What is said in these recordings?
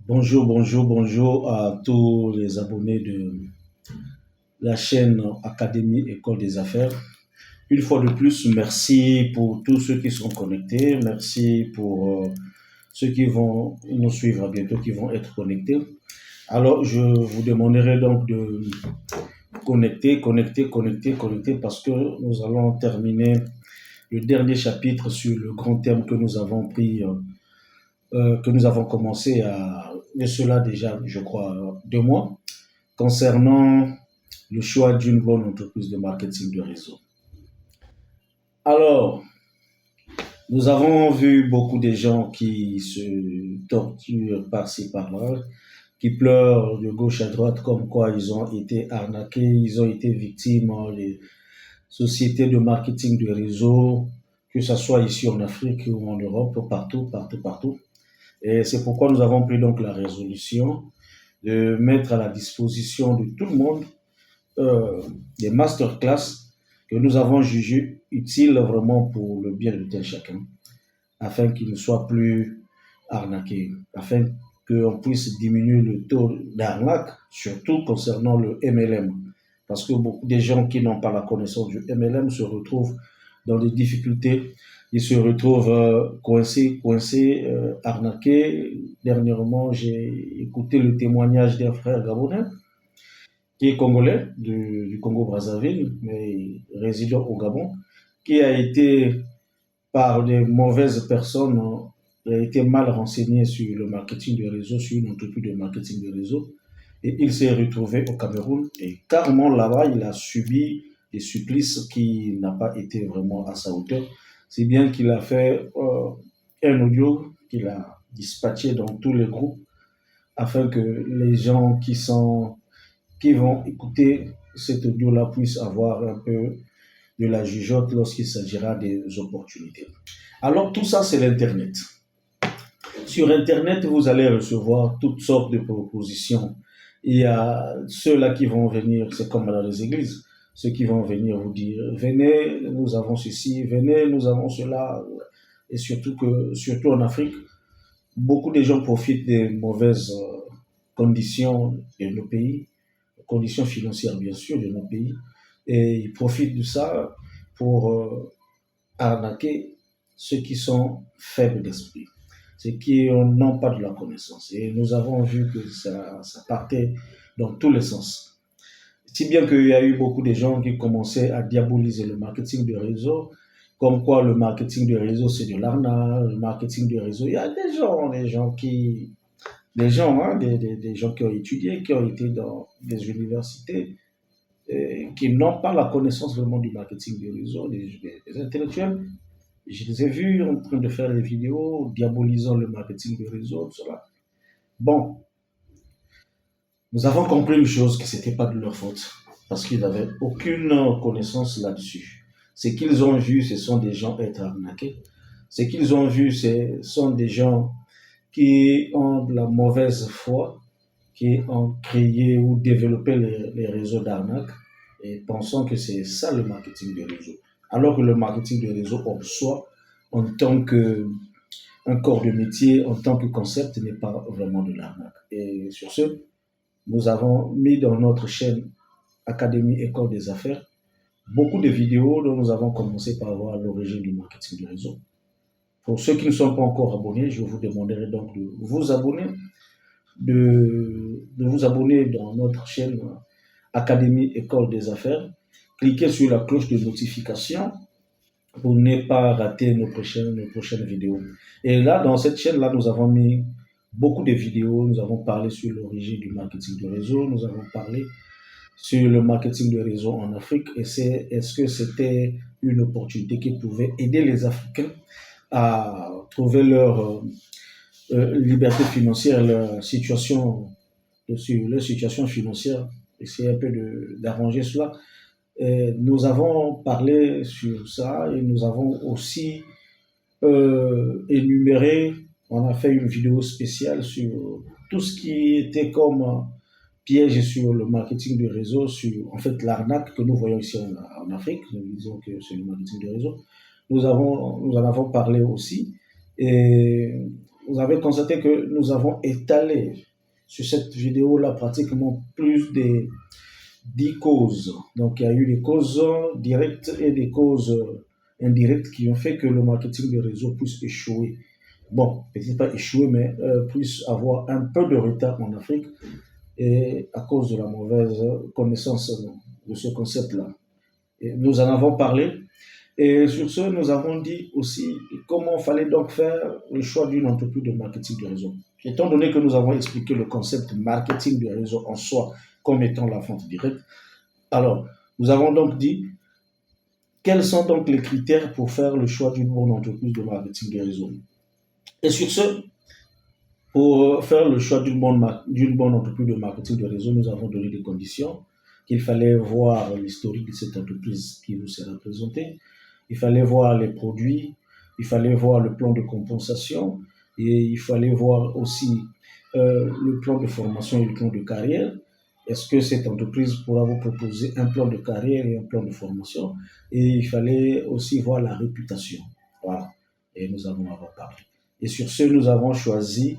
Bonjour, bonjour, bonjour à tous les abonnés de la chaîne Académie École des Affaires. Une fois de plus, merci pour tous ceux qui sont connectés. Merci pour ceux qui vont nous suivre bientôt, qui vont être connectés. Alors, je vous demanderai donc de connecter parce que nous allons terminer le dernier chapitre sur le grand thème que nous avons pris, que nous avons commencé à, de cela déjà, je crois, 2 mois, concernant le choix d'une bonne entreprise de marketing de réseau. Alors, nous avons vu beaucoup de gens qui se torturent par-ci par-là, qui pleurent de gauche à droite comme quoi ils ont été arnaqués, ils ont été victimes des sociétés de marketing de réseau, que ce soit ici en Afrique ou en Europe, partout, partout, partout. Et c'est pourquoi nous avons pris donc la résolution de mettre à la disposition de tout le monde euh, des masterclass que nous avons jugés utiles vraiment pour le bien de tel chacun, afin qu'il ne soit plus arnaqué, afin qu'on puisse diminuer le taux d'arnaque, surtout concernant le MLM. Parce que beaucoup de gens qui n'ont pas la connaissance du MLM se retrouvent dans des difficultés, ils se retrouvent coincés, arnaqués. Dernièrement, j'ai écouté le témoignage d'un frère gabonais qui est congolais du Congo-Brazzaville, mais résident au Gabon, qui a été, par des mauvaises personnes, il a été mal renseigné sur le marketing de réseau, sur une entreprise de marketing de réseau, et il s'est retrouvé au Cameroun, et carrément là-bas, il a subi des supplices qui n'ont pas été vraiment à sa hauteur, si bien qu'il a fait un audio qu'il a dispatché dans tous les groupes, afin que les gens qui vont écouter cet audio-là puissent avoir un peu de la jugeote lorsqu'il s'agira des opportunités. Alors tout ça, c'est l'Internet. Sur Internet, vous allez recevoir toutes sortes de propositions. Il y a ceux-là qui vont venir, c'est comme dans les églises, ceux qui vont venir vous dire, venez, nous avons ceci, venez, nous avons cela. Et surtout en Afrique, beaucoup de gens profitent des mauvaises conditions de nos pays, conditions financières bien sûr de nos pays, et ils profitent de ça pour arnaquer ceux qui sont faibles d'esprit, ceux qui n'ont pas de la connaissance. Et nous avons vu que ça partait dans tous les sens. Si bien qu'il y a eu beaucoup de gens qui commençaient à diaboliser le marketing de réseau, comme quoi le marketing de réseau c'est de l'arnaque, le marketing de réseau, il y a des gens qui ont étudié, qui ont été dans des universités, qui n'ont pas la connaissance vraiment du marketing de réseau, des intellectuels. Je les ai vus en train de faire des vidéos diabolisant le marketing de réseau, tout cela. Bon, nous avons compris une chose, que ce n'était pas de leur faute, parce qu'ils n'avaient aucune connaissance là-dessus. Ce qu'ils ont vu, ce sont des gens être arnaqués. Ce qu'ils ont vu, ce sont des gens qui ont de la mauvaise foi, qui ont créé ou développé les réseaux d'arnaque et pensant que c'est ça le marketing de réseau. Alors que le marketing de réseau en soi, en tant que un corps de métier, en tant que concept, n'est pas vraiment de l'arnaque. Et sur ce, nous avons mis dans notre chaîne Académie École des Affaires beaucoup de vidéos dont nous avons commencé par voir l'origine du marketing de réseau. Pour ceux qui ne sont pas encore abonnés, je vous demanderai donc de vous abonner dans notre chaîne Académie École des Affaires. Cliquez sur la cloche de notification pour ne pas rater nos prochaines vidéos. Et là, dans cette chaîne-là, nous avons mis beaucoup de vidéos. Nous avons parlé sur l'origine du marketing de réseau. Nous avons parlé sur le marketing de réseau en Afrique. Et est-ce que c'était une opportunité qui pouvait aider les Africains à trouver leur liberté financière, leur situation financière, essayer un peu d'arranger cela. Et nous avons parlé sur ça et nous avons aussi énuméré, on a fait une vidéo spéciale sur tout ce qui était comme piège sur le marketing de réseau, sur en fait l'arnaque que nous voyons ici en Afrique. Nous disons que c'est le marketing de réseau. Nous en avons parlé aussi. Et vous avez constaté que nous avons étalé sur cette vidéo-là pratiquement plus de 10 causes. Donc, il y a eu des causes directes et des causes indirectes qui ont fait que le marketing de réseau puisse échouer. Bon, peut-être pas échouer, mais puisse avoir un peu de retard en Afrique et à cause de la mauvaise connaissance de ce concept-là. Et nous en avons parlé. Et sur ce, nous avons dit aussi comment il fallait donc faire le choix d'une entreprise de marketing de réseau. Étant donné que nous avons expliqué le concept marketing de réseau en soi comme étant la vente directe, alors nous avons donc dit quels sont donc les critères pour faire le choix d'une bonne entreprise de marketing de réseau. Et sur ce, pour faire le choix d'une bonne entreprise de marketing de réseau, nous avons donné des conditions qu'il fallait voir l'historique de cette entreprise qui vous sera présentée. Il fallait voir les produits, il fallait voir le plan de compensation et il fallait voir aussi le plan de formation et le plan de carrière. Est-ce que cette entreprise pourra vous proposer un plan de carrière et un plan de formation? Et il fallait aussi voir la réputation. Voilà. Et nous allons avoir parlé. Et sur ce, nous avons choisi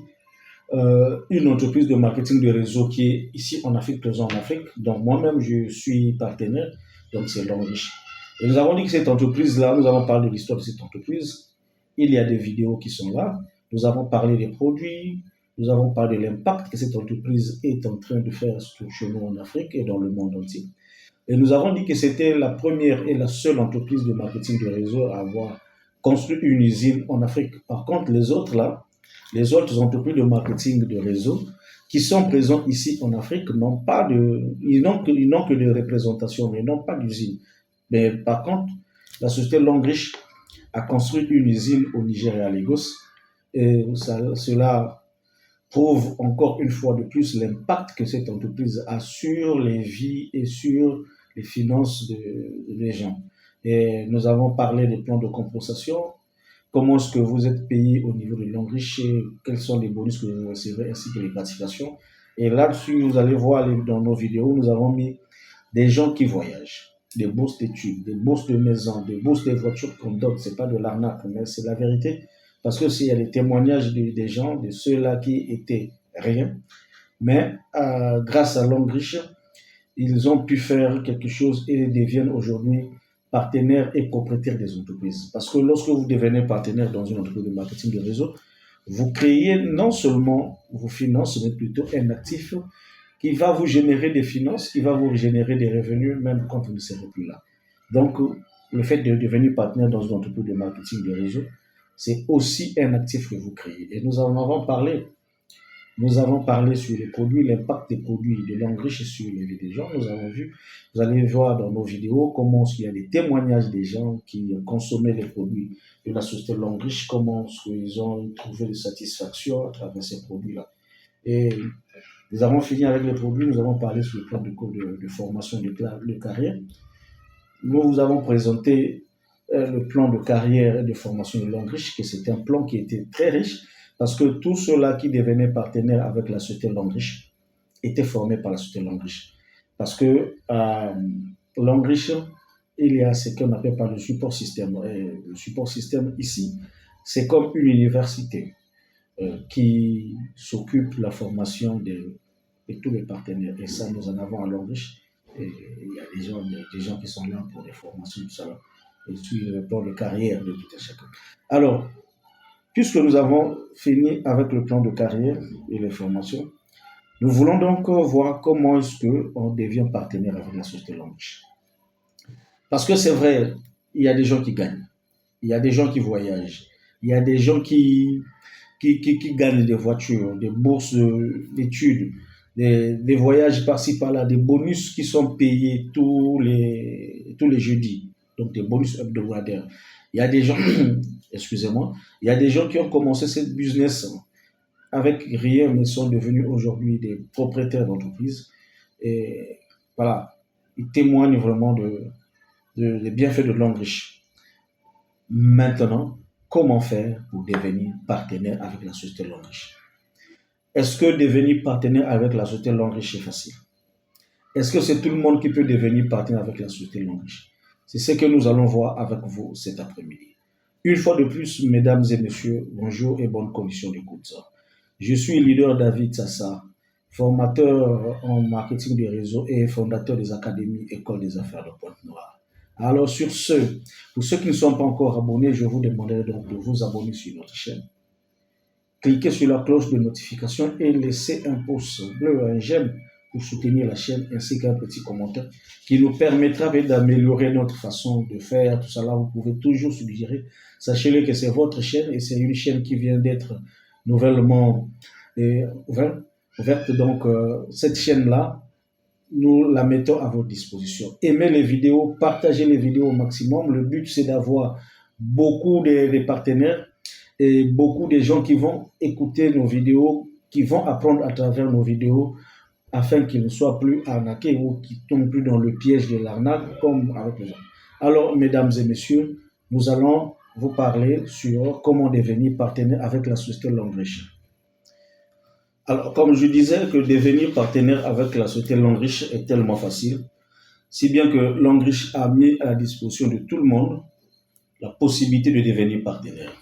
une entreprise de marketing de réseau qui est ici en Afrique, présent en Afrique. Donc moi-même, je suis partenaire, donc c'est Longrich. Et nous avons dit que cette entreprise-là, nous avons parlé de l'histoire de cette entreprise. Il y a des vidéos qui sont là. Nous avons parlé des produits. Nous avons parlé de l'impact que cette entreprise est en train de faire chez nous en Afrique et dans le monde entier. Et nous avons dit que c'était la première et la seule entreprise de marketing de réseau à avoir construit une usine en Afrique. Par contre, les autres là, les autres entreprises de marketing de réseau qui sont présentes ici en Afrique n'ont pas de, ils n'ont que des représentations, mais n'ont pas d'usine. Mais par contre, la société Longrich a construit une usine au Nigeria, à Lagos, et cela prouve encore une fois de plus l'impact que cette entreprise a sur les vies et sur les finances des gens. Et nous avons parlé des plans de compensation, comment est-ce que vous êtes payé au niveau de Longrich, quels sont les bonus que vous recevez ainsi que les gratifications. Et là-dessus, vous allez voir dans nos vidéos, nous avons mis des gens qui voyagent, des bourses d'études, des bourses de maison, des bourses de voitures qu'on donne. C'est pas de l'arnaque, mais c'est la vérité. Parce que s'il y a des témoignages des gens, de ceux-là qui étaient rien, mais grâce à Longrich, ils ont pu faire quelque chose et deviennent aujourd'hui partenaires et propriétaires des entreprises. Parce que lorsque vous devenez partenaire dans une entreprise de marketing de réseau, vous créez non seulement vos finances, mais plutôt un actif qui va vous générer des finances, qui va vous générer des revenus, même quand vous ne serez plus là. Donc, le fait de devenir partenaire dans une entreprise de marketing de réseau, c'est aussi un actif que vous créez. Et nous en avons parlé. Nous avons parlé sur les produits, l'impact des produits de Longrich sur les vies des gens. Nous avons vu, vous allez voir dans nos vidéos comment il y a des témoignages des gens qui ont consommé les produits de la société Longrich, comment ils ont trouvé de satisfaction à travers ces produits-là. Et nous avons fini avec les produits, nous avons parlé sur le plan de formation de carrière. Nous vous avons présenté le plan de carrière et de formation de Longrich, que c'était un plan qui était très riche, parce que tous ceux-là qui devenaient partenaires avec la société Longrich étaient formés par la société Longrich. Parce que Longrich, il y a ce qu'on appelle par le support système. Et le support système ici, c'est comme une université qui s'occupe de la formation de tous les partenaires. Et ça, nous en avons à Longrich. Et il y a des gens qui sont là pour les formations, tout ça. Et puis le plan de carrière de tout un chacun. Alors, puisque nous avons fini avec le plan de carrière et les formations, nous voulons donc voir comment est-ce qu'on devient partenaire avec la société Longrich. Parce que c'est vrai, il y a des gens qui gagnent, il y a des gens qui voyagent, il y a des gens qui gagnent des voitures, des bourses d'études, des voyages par-ci par-là, des bonus qui sont payés tous les jeudis, donc des bonus hebdomadaires. Il y a des gens, excusez-moi, il y a des gens qui ont commencé cette business avec rien, mais sont devenus aujourd'hui des propriétaires d'entreprises. Et voilà, ils témoignent vraiment des bienfaits de Longrich. Maintenant, comment faire pour devenir partenaire avec la société Longrich? Est-ce que devenir partenaire avec la société Longrich est facile? Est-ce que c'est tout le monde qui peut devenir partenaire avec la société Longrich? C'est ce que nous allons voir avec vous cet après-midi. Une fois de plus, mesdames et messieurs, bonjour et bonne condition d'écoute. Je suis leader David Sassa, formateur en marketing des réseaux et fondateur des académies École des affaires de Pointe-Noire. Alors sur ce, pour ceux qui ne sont pas encore abonnés, je vous demanderai donc de vous abonner sur notre chaîne. Cliquez sur la cloche de notification et laissez un pouce bleu, un j'aime pour soutenir la chaîne ainsi qu'un petit commentaire qui nous permettra d'améliorer notre façon de faire. Tout ça là, vous pouvez toujours suggérer. Sachez-le que c'est votre chaîne et c'est une chaîne qui vient d'être nouvellement ouverte. Donc, cette chaîne-là, nous la mettons à votre disposition. Aimez les vidéos, partagez les vidéos au maximum. Le but, c'est d'avoir beaucoup de partenaires et beaucoup de gens qui vont écouter nos vidéos, qui vont apprendre à travers nos vidéos afin qu'ils ne soient plus arnaqués ou qu'ils ne tombent plus dans le piège de l'arnaque comme avec les autres. Alors, mesdames et messieurs, nous allons vous parler sur comment devenir partenaire avec la société Longrich. Alors, comme je disais, que devenir partenaire avec la société Longrich est tellement facile, si bien que Longrich a mis à la disposition de tout le monde la possibilité de devenir partenaire.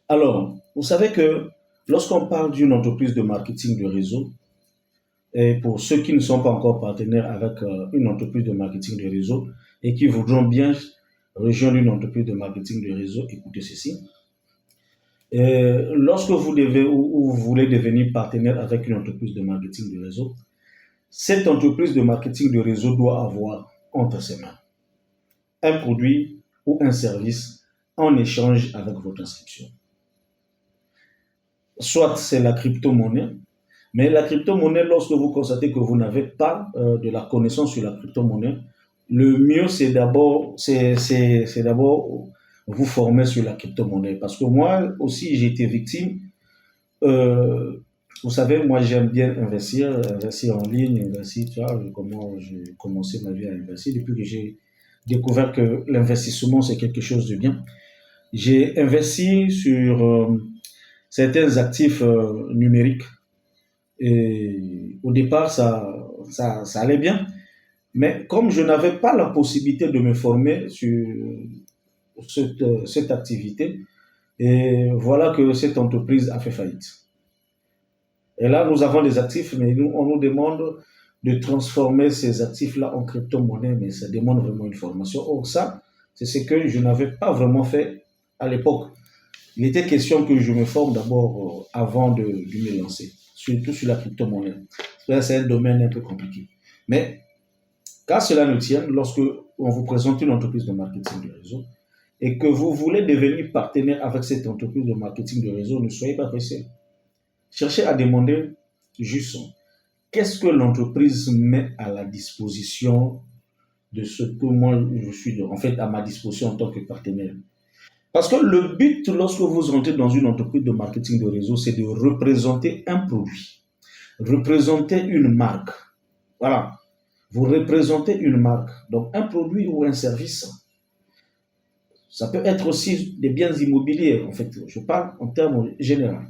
Alors, vous savez que lorsqu'on parle d'une entreprise de marketing de réseau, et pour ceux qui ne sont pas encore partenaires avec une entreprise de marketing de réseau et qui voudront bien rejoindre une entreprise de marketing de réseau, écoutez ceci. Lorsque vous devez ou vous voulez devenir partenaire avec une entreprise de marketing de réseau, cette entreprise de marketing de réseau doit avoir entre ses mains un produit ou un service en échange avec votre inscription. Soit c'est la crypto-monnaie, mais la crypto-monnaie, lorsque vous constatez que vous n'avez pas de la connaissance sur la crypto-monnaie, le mieux c'est d'abord vous former sur la crypto-monnaie. Parce que moi aussi j'ai été victime. Vous savez, moi j'aime bien investir en ligne, investir, tu vois, comment j'ai commencé ma vie à investir depuis que j'ai découvert que l'investissement c'est quelque chose de bien. J'ai investi sur certains actifs numériques. Et au départ, ça allait bien. Mais comme je n'avais pas la possibilité de me former sur cette activité, et voilà que cette entreprise a fait faillite. Et là, nous avons des actifs, mais on nous demande de transformer ces actifs-là en crypto-monnaie, mais ça demande vraiment une formation. Or, ça, c'est ce que je n'avais pas vraiment fait à l'époque. Il était question que je me forme d'abord avant de me lancer, surtout sur la crypto-monnaie. C'est un domaine un peu compliqué. Mais, qu'à cela ne tienne, lorsque on vous présente une entreprise de marketing de réseau et que vous voulez devenir partenaire avec cette entreprise de marketing de réseau, ne soyez pas pressé. Cherchez à demander juste qu'est-ce que l'entreprise met à la disposition de ce que moi je suis en fait à ma disposition en tant que partenaire. Parce que le but, lorsque vous entrez dans une entreprise de marketing de réseau, c'est de représenter un produit, représenter une marque. Voilà. Vous représentez une marque, donc un produit ou un service. Ça peut être aussi des biens immobiliers, en fait. Je parle en termes généraux.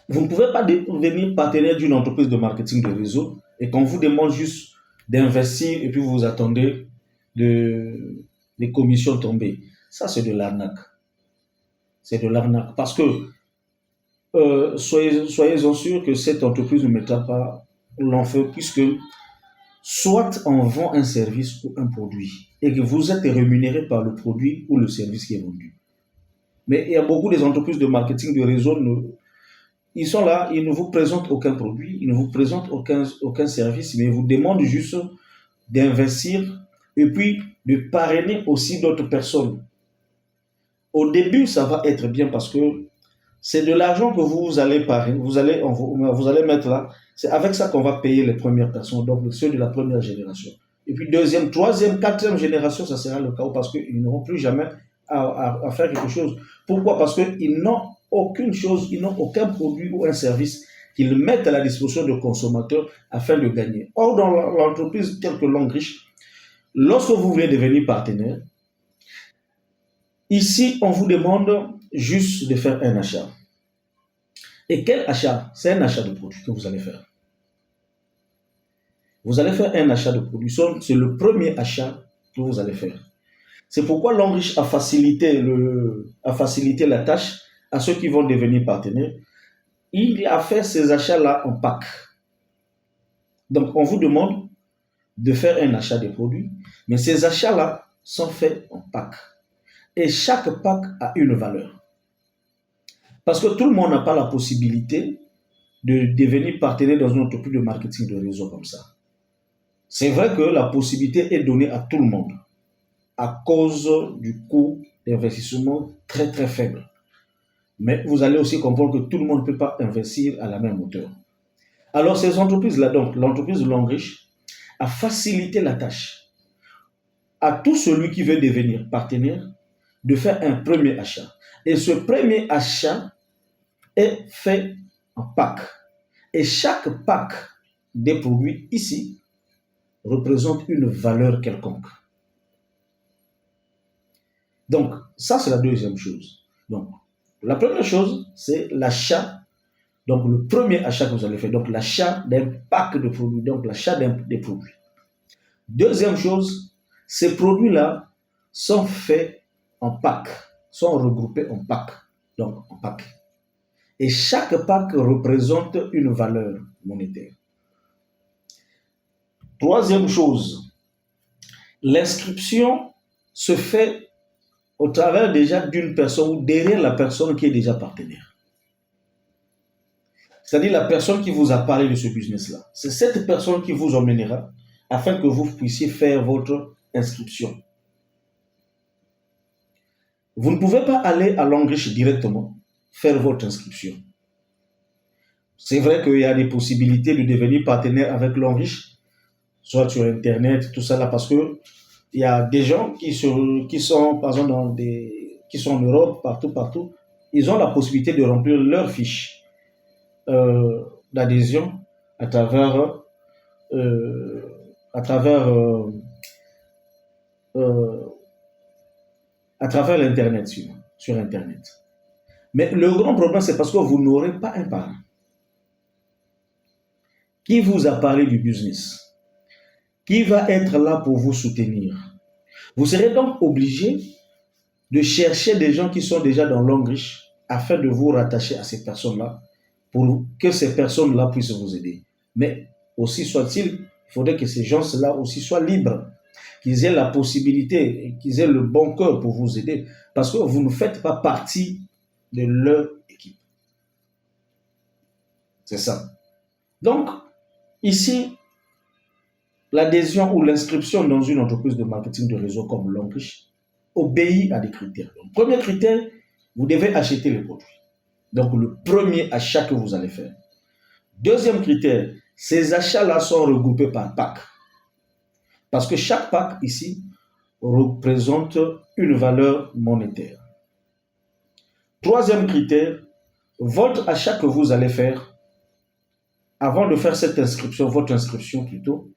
Vous ne pouvez pas devenir partenaire d'une entreprise de marketing de réseau et qu'on vous demande juste d'investir et puis vous attendez des commissions tombées. Ça, c'est de l'arnaque. C'est de l'arnaque. Parce que soyez-en sûrs que cette entreprise ne mettra pas l'enfer, puisque soit on vend un service ou un produit et que vous êtes rémunéré par le produit ou le service qui est vendu. Mais il y a beaucoup des entreprises de marketing de réseau, ils sont là, ils ne vous présentent aucun produit, ils ne vous présentent aucun service, mais ils vous demandent juste d'investir et puis de parrainer aussi d'autres personnes. Au début, ça va être bien parce que c'est de l'argent que vous allez parrainer, vous allez mettre là. C'est avec ça qu'on va payer les premières personnes, donc ceux de la première génération. Et puis deuxième, troisième, quatrième génération, ça sera le chaos parce qu'ils n'auront plus jamais à faire quelque chose. Pourquoi? Parce qu'ils n'ont aucune chose, ils n'ont aucun produit ou un service qu'ils mettent à la disposition de consommateurs afin de gagner. Or, dans l'entreprise telle que Longrich, lorsque vous voulez devenir partenaire, ici, on vous demande juste de faire un achat. Et quel achat? C'est un achat de produit que vous allez faire. Vous allez faire un achat de produit. C'est le premier achat que vous allez faire. C'est pourquoi Longreach a facilité la tâche à ceux qui vont devenir partenaires. Il a fait ces achats-là en pack. Donc, on vous demande de faire un achat des produits, mais ces achats-là sont faits en pack. Et chaque pack a une valeur. Parce que tout le monde n'a pas la possibilité de devenir partenaire dans une entreprise de marketing de réseau comme ça. C'est vrai que la possibilité est donnée à tout le monde à cause du coût d'investissement très très faible. Mais vous allez aussi comprendre que tout le monde ne peut pas investir à la même hauteur. Alors ces entreprises-là, donc l'entreprise de Longreach, a facilité la tâche à tout celui qui veut devenir partenaire de faire un premier achat. Et ce premier achat est fait en pack. Et chaque pack des produits ici représente une valeur quelconque. Donc, ça, c'est la deuxième chose. Donc, la première chose, c'est l'achat. Donc, le premier achat que vous allez faire. Donc, l'achat d'un pack de produits. Donc, l'achat des produits. Deuxième chose, ces produits-là sont faits en pack, sont regroupés en pack. Donc, en pack. Et chaque pack représente une valeur monétaire. Troisième chose, l'inscription se fait au travers déjà d'une personne ou derrière la personne qui est déjà partenaire. C'est-à-dire la personne qui vous a parlé de ce business-là. C'est cette personne qui vous emmènera afin que vous puissiez faire votre inscription. Vous ne pouvez pas aller à Longreach directement faire votre inscription. C'est vrai qu'il y a des possibilités de devenir partenaire avec Longreach, soit sur Internet, tout ça là, parce que il y a des gens qui sont, par exemple, qui sont en Europe, partout, ils ont la possibilité de remplir leur fiche d'adhésion à travers, euh, à travers, euh, euh, à travers l'Internet, sur Internet. Mais le grand problème, c'est parce que vous n'aurez pas un parent qui vous a parlé du business, qui va être là pour vous soutenir. Vous serez donc obligé de chercher des gens qui sont déjà dans Longreach afin de vous rattacher à ces personnes-là pour que ces personnes-là puissent vous aider. Mais aussi soit-il, il faudrait que ces gens-là aussi soient libres, qu'ils aient la possibilité, qu'ils aient le bon cœur pour vous aider, parce que vous ne faites pas partie de leur équipe. C'est ça. Donc, ici, l'adhésion ou l'inscription dans une entreprise de marketing de réseau comme Longreach obéit à des critères. Donc, premier critère, vous devez acheter les produits. Donc, le premier achat que vous allez faire. Deuxième critère, ces achats-là sont regroupés par pack. Parce que chaque pack ici représente une valeur monétaire. Troisième critère, votre achat que vous allez faire, avant de faire cette inscription, votre inscription plutôt,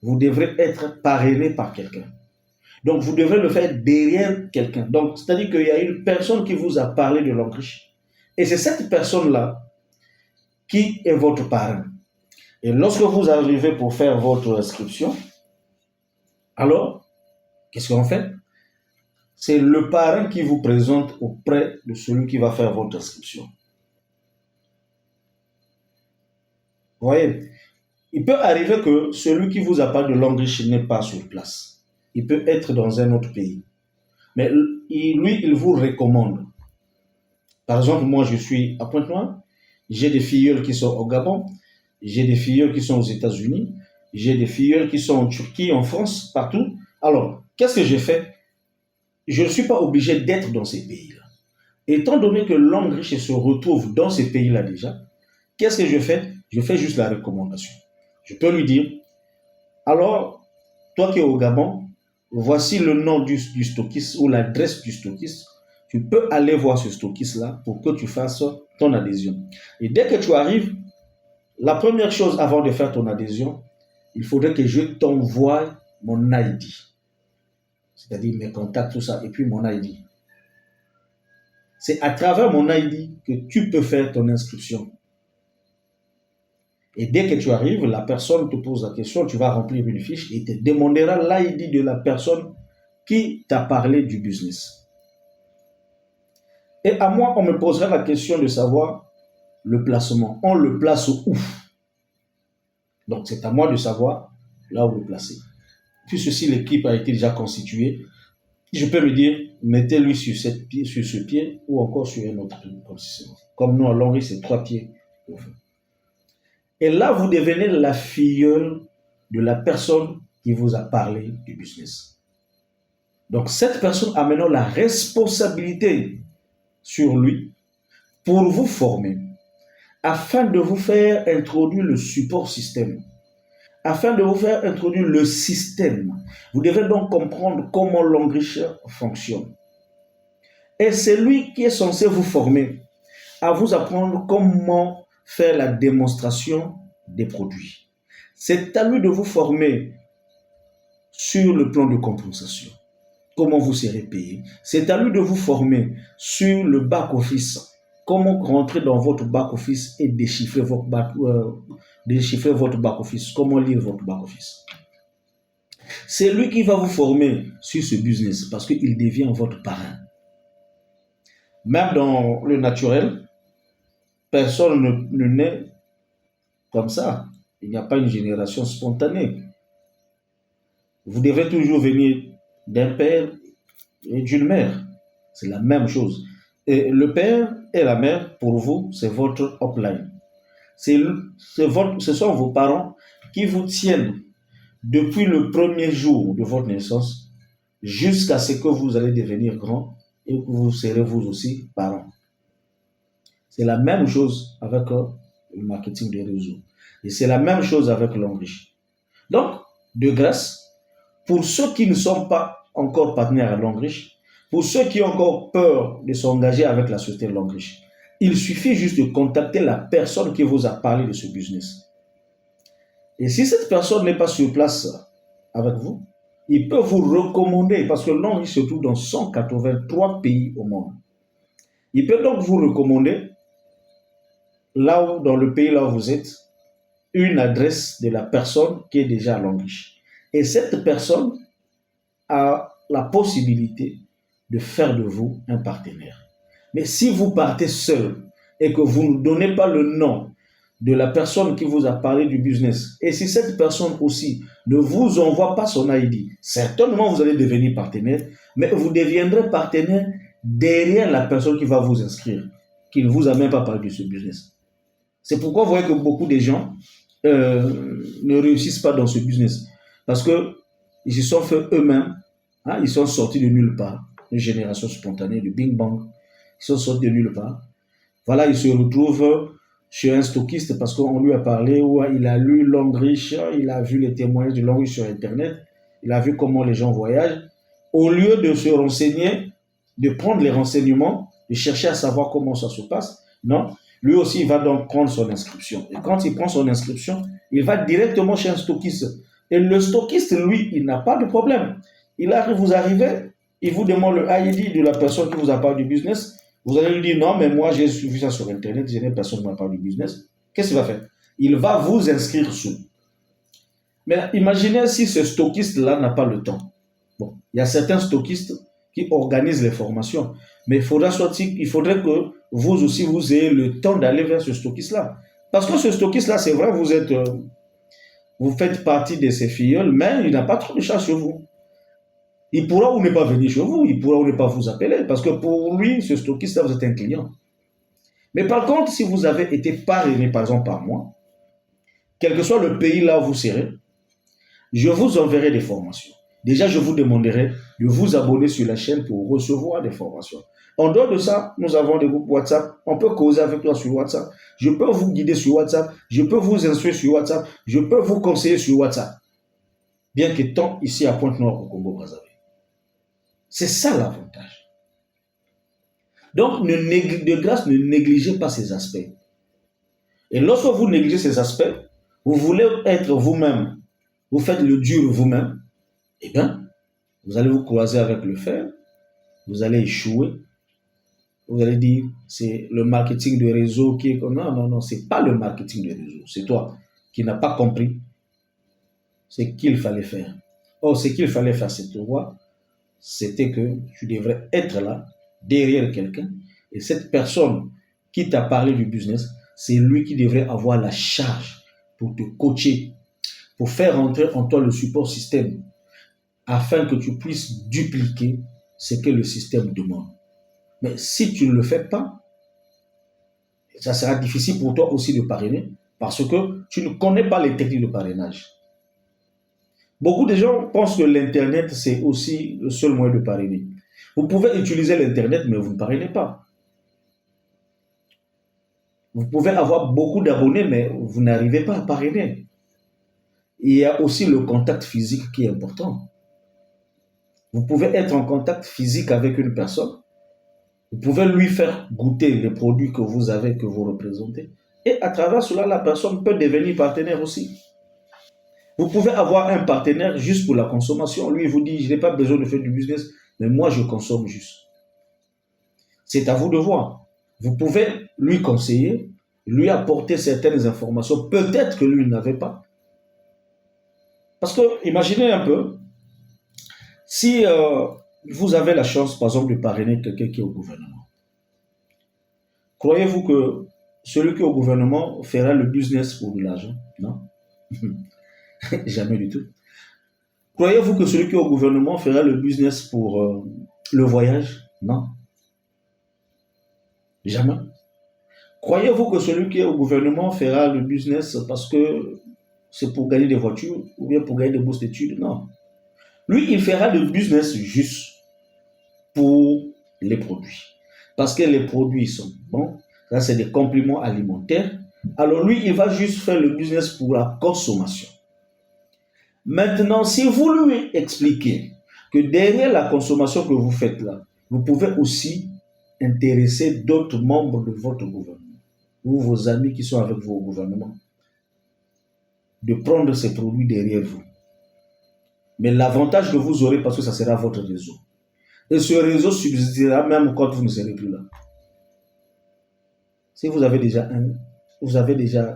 vous devrez être parrainé par quelqu'un. Donc, vous devrez le faire derrière quelqu'un. Donc, c'est-à-dire qu'il y a une personne qui vous a parlé de Longreach. Et c'est cette personne-là qui est votre parrain. Et lorsque vous arrivez pour faire votre inscription, alors, qu'est-ce qu'on fait? C'est le parrain qui vous présente auprès de celui qui va faire votre inscription. Vous voyez? Il peut arriver que celui qui vous a parlé de Longreach n'est pas sur place. Il peut être dans un autre pays. Mais lui, il vous recommande. Par exemple, moi, je suis à Pointe-Noire. J'ai des filleuls qui sont au Gabon. J'ai des filleuls qui sont aux États-Unis. J'ai des filleuls qui sont en Turquie, en France, partout. Alors, qu'est-ce que j'ai fait? Je ne suis pas obligé d'être dans ces pays-là. Étant donné que Longreach se retrouve dans ces pays-là déjà, qu'est-ce que je fais? Je fais juste la recommandation. Je peux lui dire, alors, toi qui es au Gabon, voici le nom du stockiste ou l'adresse du stockiste. Tu peux aller voir ce stockiste-là pour que tu fasses ton adhésion. Et dès que tu arrives, la première chose avant de faire ton adhésion, il faudrait que je t'envoie mon ID. C'est-à-dire mes contacts, tout ça, et puis mon ID. C'est à travers mon ID que tu peux faire ton inscription. Et dès que tu arrives, la personne te pose la question, tu vas remplir une fiche et te demandera l'ID de la personne qui t'a parlé du business. Et à moi, on me poserait la question de savoir le placement. On le place où? Donc, c'est à moi de savoir là où le placer. Puisque si l'équipe a été déjà constituée, je peux me dire, mettez-lui sur ce pied ou encore sur un autre pied. Comme nous, à Longry, c'est 3 pieds. Et là, vous devenez la filleule de la personne qui vous a parlé du business. Donc, cette personne a maintenant la responsabilité sur lui pour vous former, afin de vous faire introduire le support système, afin de vous faire introduire le système. Vous devez donc comprendre comment Longrish fonctionne. Et c'est lui qui est censé vous former, à vous apprendre comment faire la démonstration des produits. C'est à lui de vous former sur le plan de compensation, comment vous serez payé. C'est à lui de vous former sur le back-office, comment rentrer dans votre back-office et déchiffrer votre back-office, comment lire votre back-office. C'est lui qui va vous former sur ce business parce qu'il devient votre parrain. Même dans le naturel, personne ne naît comme ça. Il n'y a pas une génération spontanée. Vous devez toujours venir d'un père et d'une mère. C'est la même chose. Et le père et la mère, pour vous, c'est votre upline. Ce sont vos parents qui vous tiennent depuis le premier jour de votre naissance jusqu'à ce que vous allez devenir grand et que vous serez vous aussi parents. C'est la même chose avec le marketing des réseaux. Et c'est la même chose avec Longrish. Donc, de grâce, pour ceux qui ne sont pas encore partenaires à Longrish, pour ceux qui ont encore peur de s'engager avec la société Longrish, il suffit juste de contacter la personne qui vous a parlé de ce business. Et si cette personne n'est pas sur place avec vous, il peut vous recommander, parce que Longrish se trouve dans 183 pays au monde. Il peut donc vous recommander, là où, dans le pays là où vous êtes, une adresse de la personne qui est déjà à Longrish. Et cette personne a la possibilité de faire de vous un partenaire. Mais si vous partez seul et que vous ne donnez pas le nom de la personne qui vous a parlé du business, et si cette personne aussi ne vous envoie pas son ID, certainement vous allez devenir partenaire, mais vous deviendrez partenaire derrière la personne qui va vous inscrire, qui ne vous a même pas parlé de ce business. C'est pourquoi vous voyez que beaucoup de gens ne réussissent pas dans ce business, parce qu'ils se sont fait eux-mêmes, hein, ils sont sortis de nulle part, une génération spontanée de Bing Bang, ils sont sortis de nulle part. Voilà, ils se retrouvent chez un stockiste parce qu'on lui a parlé, ou il a lu Longrish, il a vu les témoignages de Longrish sur Internet, il a vu comment les gens voyagent. Au lieu de se renseigner, de prendre les renseignements, de chercher à savoir comment ça se passe, non, lui aussi il va donc prendre son inscription. Et quand il prend son inscription, il va directement chez un stockiste. Et le stockiste, lui, il n'a pas de problème. Vous arrivez, il vous demande le ID de la personne qui vous a parlé du business. Vous allez lui dire non, mais moi j'ai vu ça sur Internet, je n'ai personne qui m'a parlé du business. Qu'est-ce qu'il va faire? Il va vous inscrire sous. Mais imaginez si ce stockiste-là n'a pas le temps. Bon, il y a certains stockistes qui organisent les formations, mais il faudrait que vous aussi vous ayez le temps d'aller vers ce stockiste-là. Parce que ce stockiste-là, c'est vrai, vous faites partie de ses filleuls, mais il n'a pas trop de chance sur vous. Il pourra ou ne pas venir chez vous, il pourra ou ne pas vous appeler, parce que pour lui, ce stockiste-là, vous êtes un client. Mais par contre, si vous avez été parrainé, par exemple, par moi, quel que soit le pays là où vous serez, je vous enverrai des formations. Déjà, je vous demanderai de vous abonner sur la chaîne pour recevoir des formations. En dehors de ça, nous avons des groupes WhatsApp. On peut causer avec toi sur WhatsApp. Je peux vous guider sur WhatsApp. Je peux vous instruire sur WhatsApp. Je peux vous conseiller sur WhatsApp. Bien qu'étant ici à Pointe-Noire au Congo-Brazzaville. C'est ça l'avantage. Donc, de grâce, ne négligez pas ces aspects. Et lorsque vous négligez ces aspects, vous voulez être vous-même, vous faites le dur vous-même, eh bien, vous allez vous croiser avec le fer, vous allez échouer, vous allez dire, c'est le marketing de réseau qui est... Non, c'est pas le marketing de réseau, c'est toi qui n'as pas compris ce qu'il fallait faire. Or, ce qu'il fallait faire, c'est c'était que tu devrais être là, derrière quelqu'un, et cette personne qui t'a parlé du business, c'est lui qui devrait avoir la charge pour te coacher, pour faire entrer en toi le support système, afin que tu puisses dupliquer ce que le système demande. Mais si tu ne le fais pas, ça sera difficile pour toi aussi de parrainer, parce que tu ne connais pas les techniques de parrainage. Beaucoup de gens pensent que l'Internet, c'est aussi le seul moyen de parrainer. Vous pouvez utiliser l'Internet, mais vous ne parrainez pas. Vous pouvez avoir beaucoup d'abonnés, mais vous n'arrivez pas à parrainer. Il y a aussi le contact physique qui est important. Vous pouvez être en contact physique avec une personne. Vous pouvez lui faire goûter les produits que vous avez, que vous représentez. Et à travers cela, la personne peut devenir partenaire aussi. Vous pouvez avoir un partenaire juste pour la consommation. Lui, il vous dit, je n'ai pas besoin de faire du business, mais moi, je consomme juste. C'est à vous de voir. Vous pouvez lui conseiller, lui apporter certaines informations, peut-être que lui n'avait pas. Parce que, imaginez un peu, si vous avez la chance, par exemple, de parrainer quelqu'un qui est au gouvernement, croyez-vous que celui qui est au gouvernement fera le business pour de l'argent? Non. Jamais du tout. Croyez-vous que celui qui est au gouvernement fera le business pour le voyage? Non. Jamais. Croyez-vous que celui qui est au gouvernement fera le business parce que c'est pour gagner des voitures ou bien pour gagner des bourses d'études? Non. Lui, il fera le business juste pour les produits. Parce que les produits sont bons, ça c'est des compléments alimentaires. Alors lui, il va juste faire le business pour la consommation. Maintenant, si vous lui expliquez que derrière la consommation que vous faites là, vous pouvez aussi intéresser d'autres membres de votre gouvernement ou vos amis qui sont avec vous au gouvernement, de prendre ces produits derrière vous. Mais l'avantage que vous aurez, parce que ça sera votre réseau. Et ce réseau subsistera même quand vous ne serez plus là. Si vous avez déjà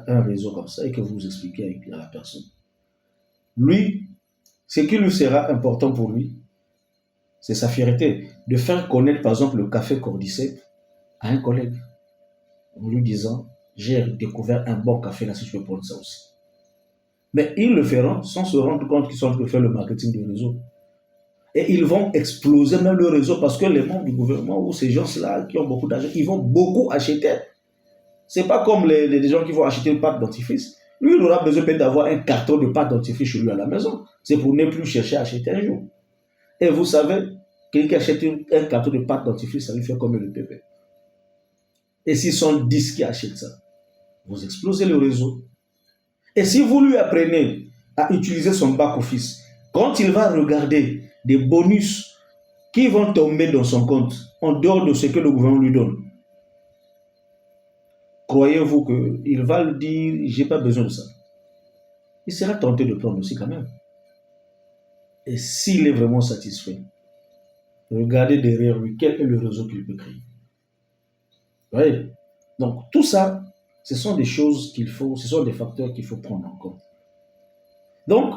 un réseau comme ça et que vous expliquez à la personne, lui, ce qui lui sera important pour lui, c'est sa fierté. De faire connaître, par exemple, le café Cordyceps à un collègue, en lui disant, j'ai découvert un bon café là, si je peux prendre ça aussi. Mais ils le feront sans se rendre compte qu'ils sont en train de faire le marketing du réseau. Et ils vont exploser même le réseau parce que les membres du gouvernement ou ces gens-là qui ont beaucoup d'argent, ils vont beaucoup acheter. C'est pas comme les gens qui vont acheter une pâte dentifrice. Lui, il aura besoin peut-être d'avoir un carton de pâte dentifrice chez lui à la maison. C'est pour ne plus chercher à acheter un jour. Et vous savez, quelqu'un qui achète un carton de pâte dentifrice, ça lui fait combien de PP? Et s'ils sont 10 qui achètent ça, vous explosez le réseau. Et si vous lui apprenez à utiliser son back-office, quand il va regarder des bonus qui vont tomber dans son compte, en dehors de ce que le gouvernement lui donne, croyez-vous qu'il va lui dire, j'ai pas besoin de ça? Il sera tenté de prendre aussi quand même. Et s'il est vraiment satisfait, regardez derrière lui quel est le réseau qu'il peut créer. Vous voyez? Donc tout ça, ce sont des choses ce sont des facteurs qu'il faut prendre en compte. Donc,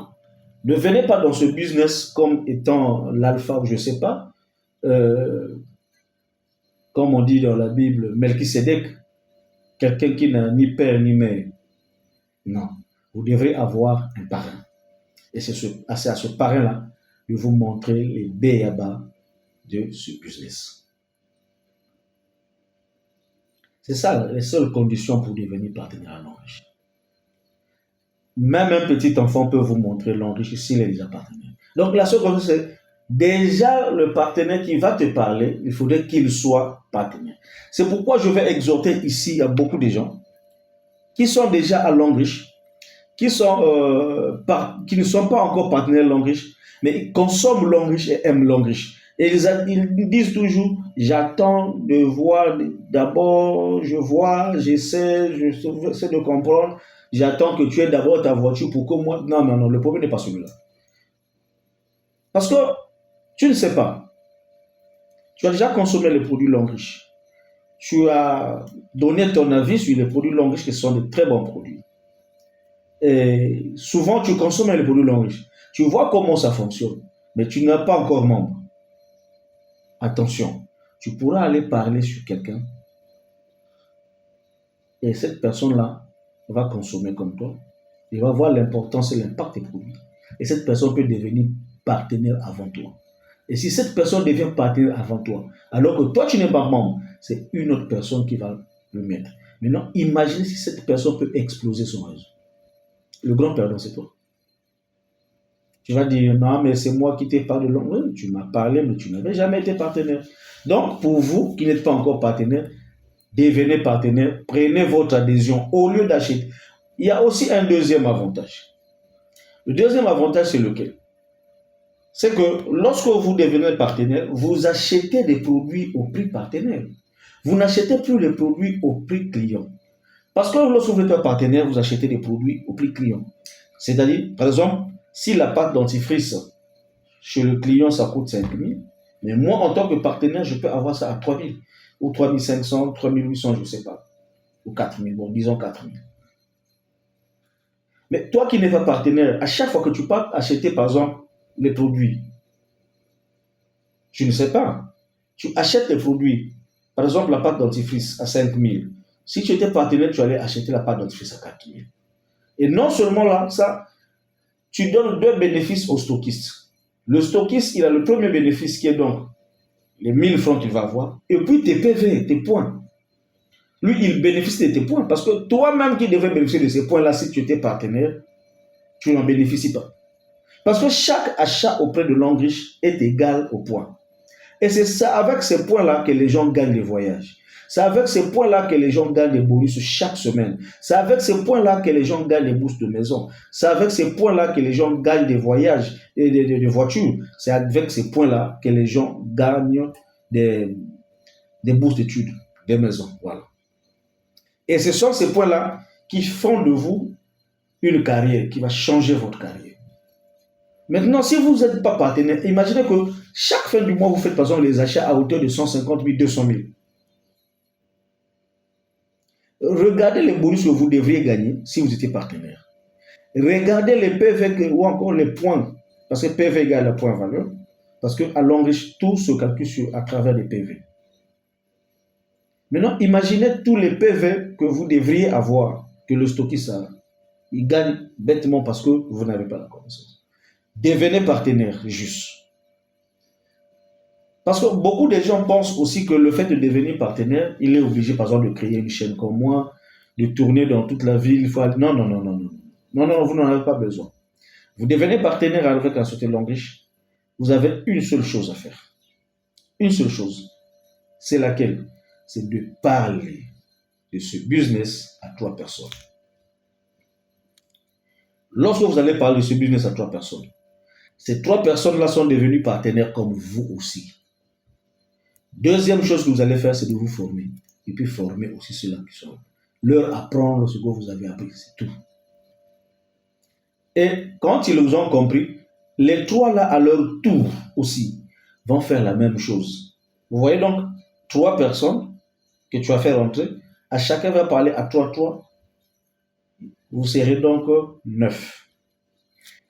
ne venez pas dans ce business comme étant l'alpha ou je ne sais pas, comme on dit dans la Bible, Melchisedec, quelqu'un qui n'a ni père ni mère. Non, vous devrez avoir un parrain. Et c'est à ce parrain-là de vous montrer les b.a.-ba de ce business. C'est ça les seules conditions pour devenir partenaire non-riche. Même un petit enfant peut vous montrer non-riche s'il est déjà partenaire. Donc la seule condition, c'est déjà le partenaire qui va te parler, il faudrait qu'il soit partenaire. C'est pourquoi je vais exhorter ici à beaucoup de gens qui sont déjà à Long-Riche, qui ne sont pas encore partenaires Long-Riche, mais ils consomment Long-Riche et aiment Long-Riche. Et ils disent toujours, j'attends de voir, d'abord je vois, j'essaie de comprendre, j'attends que tu aies d'abord ta voiture pour que moi... Non, non, non, le problème n'est pas celui-là. Parce que tu ne sais pas, tu as déjà consommé les produits Long-Riche. Tu as donné ton avis sur les produits Long-Riche qui sont de très bons produits. Et souvent, tu consommes les produits Long-Riche. Tu vois comment ça fonctionne, mais tu n'es pas encore membre. attention, tu pourras aller parler sur quelqu'un et cette personne-là va consommer comme toi. Il va voir l'importance et l'impact des produits. Et cette personne peut devenir partenaire avant toi. Et si cette personne devient partenaire avant toi, alors que toi tu n'es pas membre, c'est une autre personne qui va le mettre. Maintenant, imagine si cette personne peut exploser son réseau. Le grand perdant, c'est toi. Tu vas dire, non, mais c'est moi qui t'ai parlé de long. Oui, tu m'as parlé, mais tu n'avais jamais été partenaire. Donc, pour vous qui n'êtes pas encore partenaire, devenez partenaire, prenez votre adhésion au lieu d'acheter. Il y a aussi un deuxième avantage. Le deuxième avantage, c'est lequel? C'est que lorsque vous devenez partenaire, vous achetez des produits au prix partenaire. Vous n'achetez plus les produits au prix client. Parce que lorsque vous êtes un partenaire, vous achetez des produits au prix client. C'est-à-dire, par exemple, si la pâte dentifrice chez le client, ça coûte 5 000, mais moi, en tant que partenaire, je peux avoir ça à 3 000, ou 3 500, 3 800, je ne sais pas, ou 4 000, bon, disons 4 000. Mais toi qui n'es pas partenaire, à chaque fois que tu pars acheter, par exemple, les produits, tu ne sais pas, tu achètes les produits, par exemple, la pâte dentifrice à 5 000. Si tu étais partenaire, tu allais acheter la pâte dentifrice à 4 000. Et non seulement là, ça, tu donnes deux bénéfices au stockiste. Le stockiste, il a le premier bénéfice qui est donc les 1 000 francs qu'il va avoir, et puis tes PV, tes points. Lui, il bénéficie de tes points, parce que toi-même qui devais bénéficier de ces points-là, si tu étais partenaire, tu n'en bénéficies pas. Parce que chaque achat auprès de Longrich est égal au point. Et c'est ça, avec ces points-là que les gens gagnent les voyages. C'est avec ces points-là que les gens gagnent des bonus chaque semaine. C'est avec ces points-là que les gens gagnent des bourses de maison. C'est avec ces points-là que les gens gagnent des voyages et des voitures. C'est avec ces points-là que les gens gagnent des bourses d'études, des maisons. Voilà. Et ce sont ces points-là qui font de vous une carrière, qui va changer votre carrière. Maintenant, si vous n'êtes pas partenaire, imaginez que chaque fin du mois, vous faites par exemple les achats à hauteur de 150 000, 200 000. Regardez les bonus que vous devriez gagner si vous étiez partenaire. Regardez les PV ou encore les points, parce que PV égale le point valeur, parce qu'à Longrich, tout se calcule à travers les PV. Maintenant, imaginez tous les PV que vous devriez avoir, que le stockiste a. Il gagne bêtement parce que vous n'avez pas la connaissance. Devenez partenaire, juste. Parce que beaucoup de gens pensent aussi que le fait de devenir partenaire, il est obligé, par exemple, de créer une chaîne comme moi, de tourner dans toute la ville. Il faut... Non, non, non, non, non. Non, non, vous n'en avez pas besoin. Vous devenez partenaire avec la société Longrich, vous avez une seule chose à faire. Une seule chose. C'est laquelle? C'est de parler de ce business à 3 personnes. Lorsque vous allez parler de ce business à 3 personnes, ces 3 personnes-là sont devenues partenaires comme vous aussi. Deuxième chose que vous allez faire, c'est de vous former. Et puis former aussi ceux-là qui sont là. Leur apprendre ce que vous avez appris, c'est tout. Et quand ils vous ont compris, les 3 là, à leur tour aussi, vont faire la même chose. Vous voyez donc, 3 personnes que tu as fait rentrer, à chacun va parler à 3. Vous serez donc 9.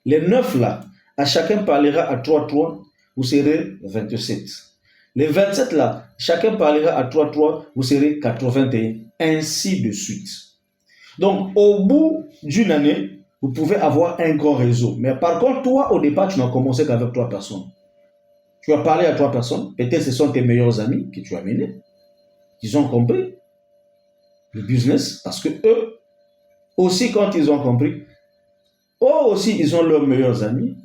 Les 9 là, à chacun parlera à 3, vous serez 27. Les 27 là, chacun parlera à 3, vous serez 81, ainsi de suite. Donc, au bout d'une année, vous pouvez avoir un grand réseau. Mais par contre, toi, au départ, tu n'as commencé qu'avec 3 personnes. Tu as parlé à 3 personnes, peut-être ce sont tes meilleurs amis que tu as menés, qui ont compris le business, parce que eux aussi, quand ils ont compris, eux aussi, ils ont leurs meilleurs amis,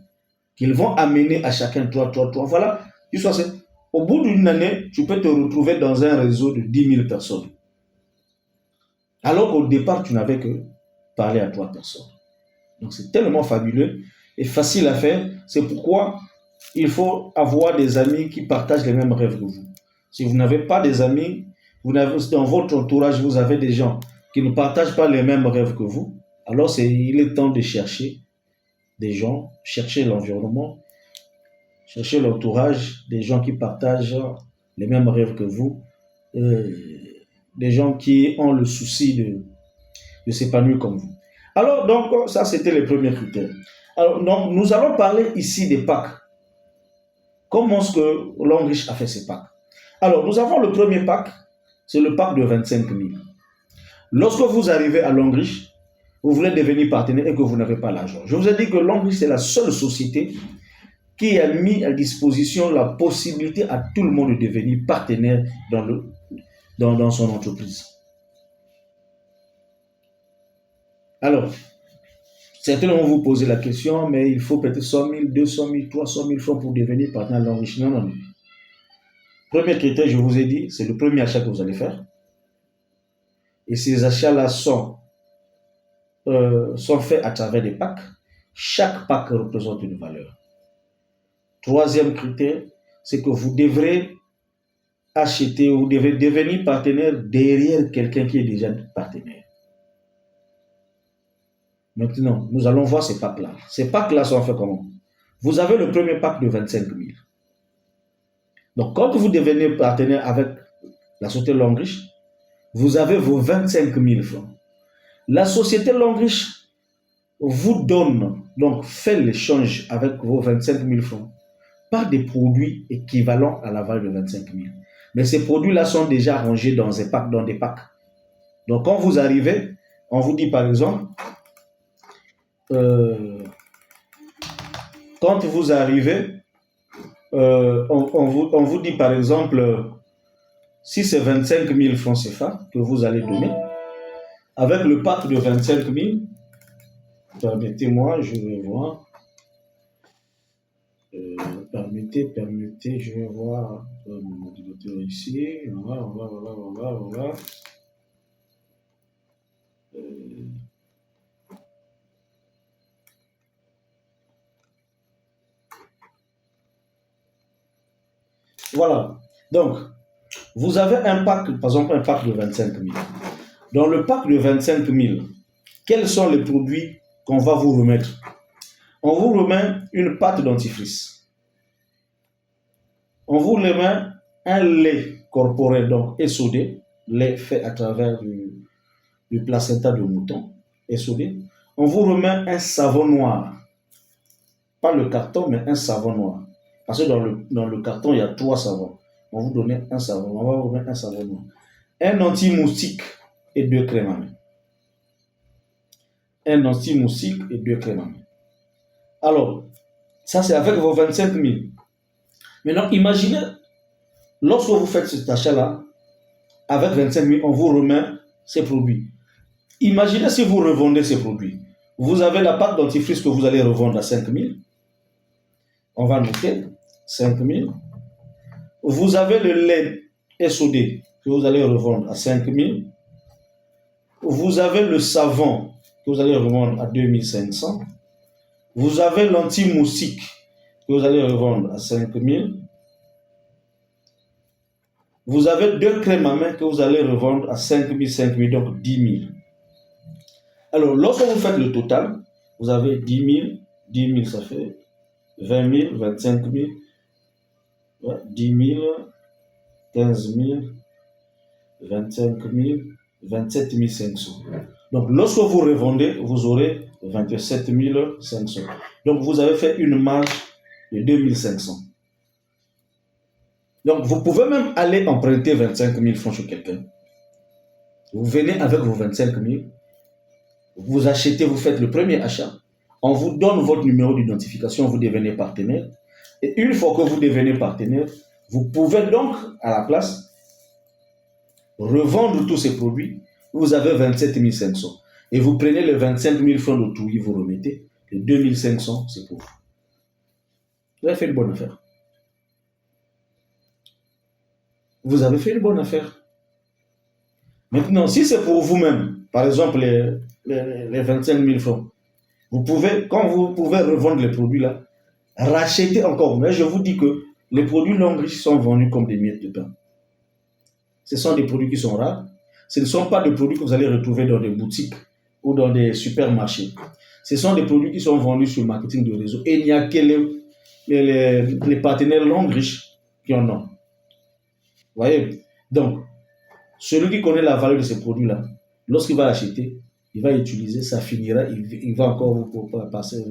qu'ils vont amener à chacun 3. Voilà, au bout d'une année, tu peux te retrouver dans un réseau de 10 000 personnes. Alors qu'au départ, tu n'avais que parlé à 3 personnes. Donc c'est tellement fabuleux et facile à faire. C'est pourquoi il faut avoir des amis qui partagent les mêmes rêves que vous. Si vous n'avez pas des amis, dans votre entourage, vous avez des gens qui ne partagent pas les mêmes rêves que vous, alors il est temps de chercher des gens, chercher l'environnement, chercher l'entourage, des gens qui partagent les mêmes rêves que vous, des gens qui ont le souci de s'épanouir comme vous. Alors, donc, ça, c'était les premiers critères. Alors, donc, nous allons parler ici des Pâques. Comment est-ce que Longrich a fait ses packs? Alors, nous avons le premier pack, c'est le pack de 25 000. Lorsque vous arrivez à Longrich, vous voulez devenir partenaire et que vous n'avez pas l'argent. Je vous ai dit que Longrich, c'est la seule société qui a mis à disposition la possibilité à tout le monde de devenir partenaire dans son entreprise. Alors, certains vont vous poser la question, mais il faut peut-être 100 000, 200 000, 300 000 francs pour devenir partenaire Longrich. Non, non, non. Premier critère, je vous ai dit, c'est le premier achat que vous allez faire. Et ces achats-là sont faits à travers des packs. Chaque pack représente une valeur. Troisième critère, c'est que vous devrez acheter ou vous devez devenir partenaire derrière quelqu'un qui est déjà partenaire. Maintenant, nous allons voir ces packs-là. Ces packs-là sont faits comment? Vous avez le premier pack de 25 000. Donc, quand vous devenez partenaire avec la société Longrich, vous avez vos 25 000 francs. La société Longrich vous donne, donc fait l'échange avec vos 25 000 francs par des produits équivalents à la valeur de 25 000. Mais ces produits-là sont déjà rangés dans des packs. Donc, quand vous arrivez, on vous dit par exemple, quand vous arrivez, on vous dit par exemple, si c'est 25 000 francs CFA que vous allez donner, avec le pack de 25 000, permettez-moi, je vais voir. Permettez, je vais voir mon ordinateur ici. On va. Voilà. Donc, vous avez un pack, par exemple un pack de 25 000. Dans le pack de 25 000, quels sont les produits qu'on va vous remettre? On vous remet une pâte dentifrice. On vous remet un lait corporel, donc SOD, lait fait à travers du placenta de mouton, SOD. On vous remet un savon noir. Pas le carton, mais un savon noir. Parce que dans le carton, il y a 3 savons. On vous donne un savon. On va vous remettre un savon noir. Un anti-moustique et 2 crèmes à main. Un anti-moustique et 2 crèmes à main. Alors, ça c'est avec vos 25 000. Maintenant, imaginez, lorsque vous faites cet achat-là, avec 25 000, on vous remet ces produits. Imaginez si vous revendez ces produits. Vous avez la pâte dentifrice que vous allez revendre à 5 000. On va noter 5 000. Vous avez le lait SOD que vous allez revendre à 5 000. Vous avez le savon que vous allez revendre à 2 500. Vous avez l'anti-moustique que vous allez revendre à 5 000. Vous avez 2 crèmes à main que vous allez revendre à 5 000, donc 10 000. Alors, lorsque vous faites le total, vous avez 10 000, ça fait 20 000, 25 000, 10 000, 15 000, 25 000, 27 500. Donc, lorsque vous revendez, vous aurez 27 500. Donc, vous avez fait une marge de 2 500. Donc, vous pouvez même aller emprunter 25 000 francs chez quelqu'un. Vous venez avec vos 25 000, vous achetez, vous faites le premier achat, on vous donne votre numéro d'identification, vous devenez partenaire. Et une fois que vous devenez partenaire, vous pouvez donc, à la place, revendre tous ces produits. Vous avez 27 500. Et vous prenez les 25 000 francs de tout, vous remettez. Les 2 500, c'est pour vous. Vous avez fait une bonne affaire. Vous avez fait une bonne affaire. Maintenant, si c'est pour vous-même, par exemple les 25 000 francs, vous pouvez, quand vous pouvez revendre les produits là, racheter encore. Mais je vous dis que les produits Longrich sont vendus comme des miettes de pain. Ce sont des produits qui sont rares. Ce ne sont pas des produits que vous allez retrouver dans des boutiques ou dans des supermarchés. Ce sont des produits qui sont vendus sur le marketing de réseau. Et il n'y a que les partenaires Longrich qui en ont. Vous voyez? Donc, celui qui connaît la valeur de ces produits-là, lorsqu'il va acheter, il va utiliser, ça finira, il va encore vous passer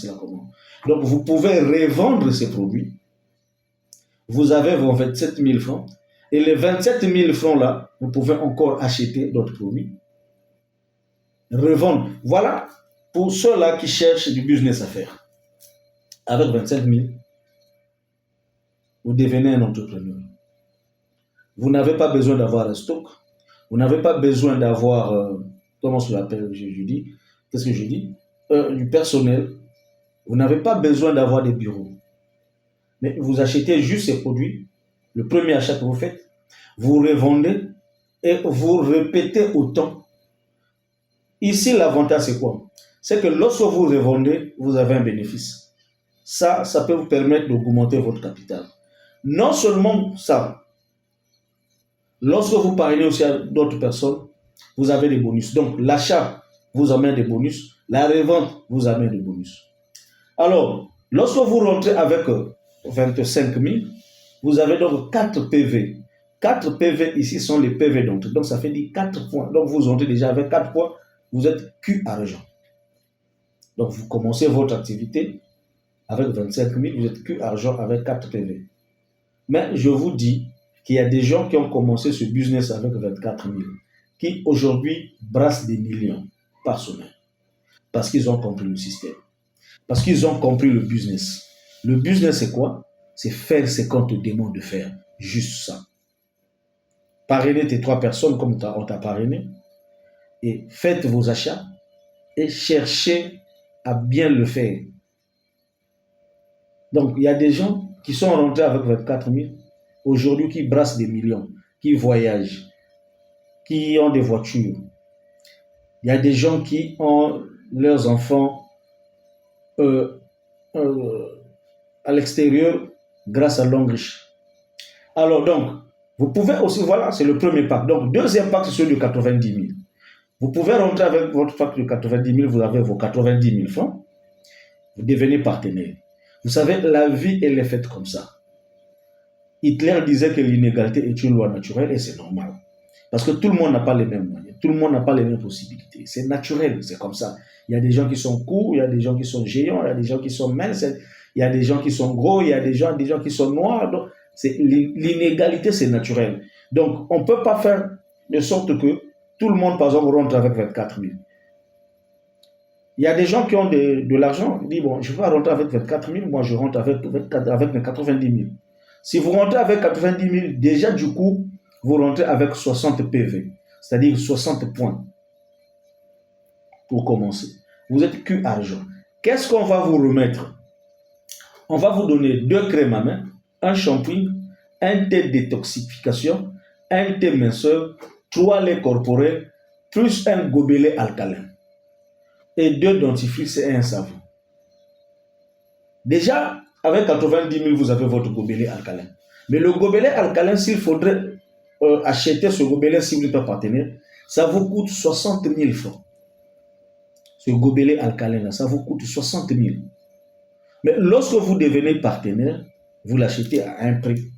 la commande. Donc, vous pouvez revendre ces produits vous avez vos 27 000 francs, et les 27 000 francs là, vous pouvez encore acheter d'autres produits, revendre. Voilà pour ceux-là qui cherchent du business à faire. Avec 25 000, vous devenez un entrepreneur. Vous n'avez pas besoin d'avoir un stock. Vous n'avez pas besoin d'avoir, comment je l'appelle, je dis, qu'est-ce que je dis, du personnel. Vous n'avez pas besoin d'avoir des bureaux. Mais vous achetez juste ces produits. Le premier achat que vous faites, vous revendez et vous répétez autant. Ici, l'avantage, c'est quoi? C'est que lorsque vous revendez, vous avez un bénéfice. Ça peut vous permettre d'augmenter votre capital. Non seulement ça, lorsque vous parlez aussi à d'autres personnes, vous avez des bonus. Donc, l'achat vous amène des bonus, la revente vous amène des bonus. Alors, lorsque vous rentrez avec 25 000, vous avez donc 4 PV. 4 PV ici sont les PV d'entrée. Donc, ça fait dire 4 points. Donc, vous entrez déjà avec 4 points, vous êtes Q argent. Donc, vous commencez votre activité avec 25 000, vous êtes Q argent avec 4 PV. Mais je vous dis qu'il y a des gens qui ont commencé ce business avec 24 000, qui aujourd'hui brassent des millions par semaine. Parce qu'ils ont compris le système. Parce qu'ils ont compris le business. Le business, c'est quoi? C'est faire ce qu'on te demande de faire. Juste ça. Parrainer tes 3 personnes comme on t'a parrainé. Et faites vos achats. Et cherchez à bien le faire. Donc, il y a des gens qui sont rentrés avec 24 000, aujourd'hui qui brassent des millions, qui voyagent, qui ont des voitures. Il y a des gens qui ont leurs enfants à l'extérieur grâce à l'homme riche. Alors donc, vous pouvez aussi, voilà, c'est le premier pack. Donc, deuxième pack, c'est celui de 90 000. Vous pouvez rentrer avec votre pack de 90 000, vous avez vos 90 000 francs, vous devenez partenaire. Vous savez, la vie, elle est faite comme ça. Hitler disait que l'inégalité est une loi naturelle et c'est normal. Parce que tout le monde n'a pas les mêmes moyens, tout le monde n'a pas les mêmes possibilités. C'est naturel, c'est comme ça. Il y a des gens qui sont courts, il y a des gens qui sont géants, il y a des gens qui sont minces, il y a des gens qui sont gros, il y a des gens qui sont noirs. Donc, l'inégalité, c'est naturel. Donc, on ne peut pas faire de sorte que tout le monde, par exemple, rentre avec 24 000. Il y a des gens qui ont de l'argent, ils disent, bon, je vais rentrer avec 24 000, moi je rentre avec mes 90 000. Si vous rentrez avec 90 000, déjà du coup, vous rentrez avec 60 PV, c'est-à-dire 60 points pour commencer. Vous êtes Q argent. Qu'est-ce qu'on va vous remettre? On va vous donner 2 crèmes à main, un shampoing, un thé détoxification, un thé minceur, 3 laits corporels, plus un gobelet alcalin. Et 2 dentifrices et un savon. Déjà, avec 90 000, vous avez votre gobelet alcalin. Mais le gobelet alcalin, s'il faudrait acheter ce gobelet si vous êtes un partenaire, ça vous coûte 60 000 francs. Ce gobelet alcalin-là, ça vous coûte 60 000. Mais lorsque vous devenez partenaire, vous l'achetez à un prix.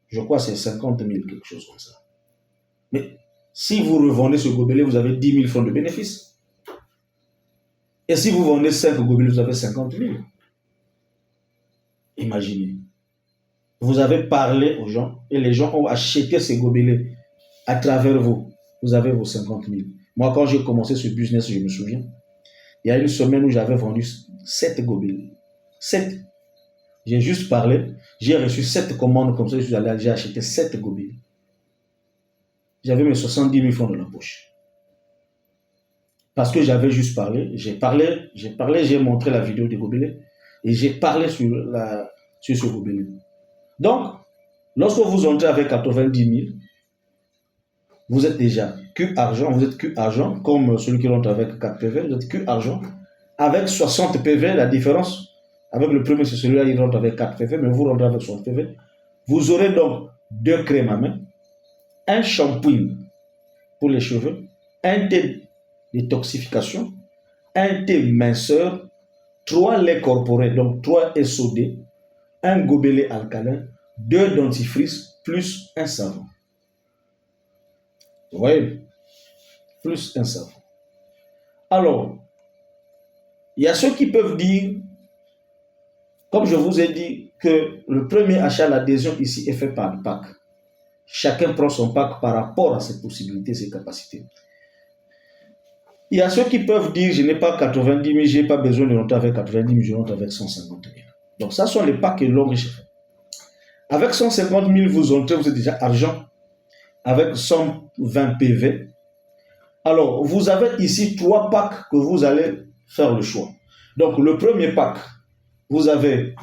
Je crois que c'est 50 000, quelque chose comme ça. Mais si vous revendez ce gobelet, vous avez 10 000 francs de bénéfice. Et si vous vendez 5 gobelets, vous avez 50 000. Imaginez. Vous avez parlé aux gens et les gens ont acheté ces gobelets à travers vous. Vous avez vos 50 000. Moi, quand j'ai commencé ce business, je me souviens, il y a une semaine où j'avais vendu 7 gobelets. 7. J'ai juste parlé, j'ai reçu 7 commandes comme ça, j'ai acheté 7 gobelets. J'avais mes 70 000 francs dans la poche. Parce que j'avais juste parlé, j'ai montré la vidéo des gobelets et j'ai parlé sur ce gobelet. Donc, lorsque vous entrez avec 90 000, vous êtes déjà Q argent, vous êtes Q argent, comme celui qui rentre avec 4 PV, vous êtes Q argent. Avec 60 PV, la différence, avec le premier, c'est celui-là, il rentre avec 4 PV, mais vous rentrez avec 60 PV. Vous aurez donc 2 crèmes à main, un shampoing pour les cheveux, un thé détoxification, un thé minceur, 3 laits corporels, donc 3 SOD, un gobelet alcalin, 2 dentifrices, plus un savon. Vous voyez? Plus un savon. Alors, il y a ceux qui peuvent dire, comme je vous ai dit, que le premier achat, l'adhésion ici est fait par le pack. Chacun prend son pack par rapport à ses possibilités, ses capacités. Il y a ceux qui peuvent dire, je n'ai pas 90 000, je n'ai pas besoin de rentrer avec 90 000, je rentre avec 150 000. Donc ça sont les packs que l'homme riche fait. Avec 150 000, vous entrez, vous êtes déjà argent. Avec 120 PV. Alors, vous avez ici 3 packs que vous allez faire le choix. Donc, le premier pack, vous avez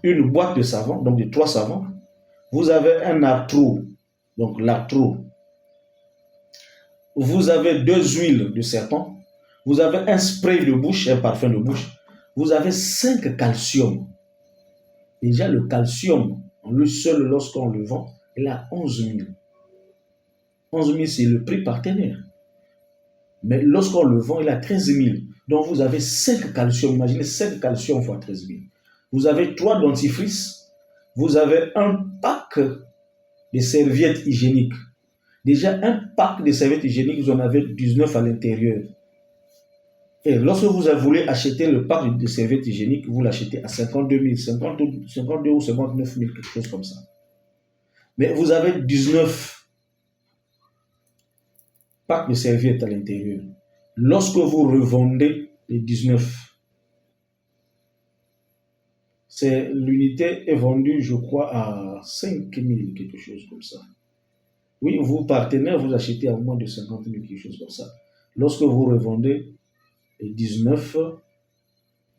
une boîte de savon, donc de 3 savons. Vous avez un artro, donc l'artro. Vous avez 2 huiles de serpent. Vous avez un spray de bouche, un parfum de bouche. Vous avez 5 calcium. Déjà, le calcium, lui seul, lorsqu'on le vend, il a 11 000. 11 000, c'est le prix partenaire. Mais lorsqu'on le vend, il a 13 000. Donc, vous avez 5 calcium. Imaginez 5 calcium fois 13 000. Vous avez 3 dentifrices. Vous avez un pack de serviettes hygiéniques. Déjà, un pack de serviettes hygiéniques, vous en avez 19 à l'intérieur. Et lorsque vous voulez acheter le pack de serviettes hygiéniques, vous l'achetez à 52 000, 52 ou 59 000, quelque chose comme ça. Mais vous avez 19 packs de serviettes à l'intérieur. Lorsque vous revendez les 19, l'unité est vendue, je crois, à 5 000, quelque chose comme ça. Oui, vos partenaires, vous achetez à moins de 50 000, quelque chose comme ça. Lorsque vous revendez les 19,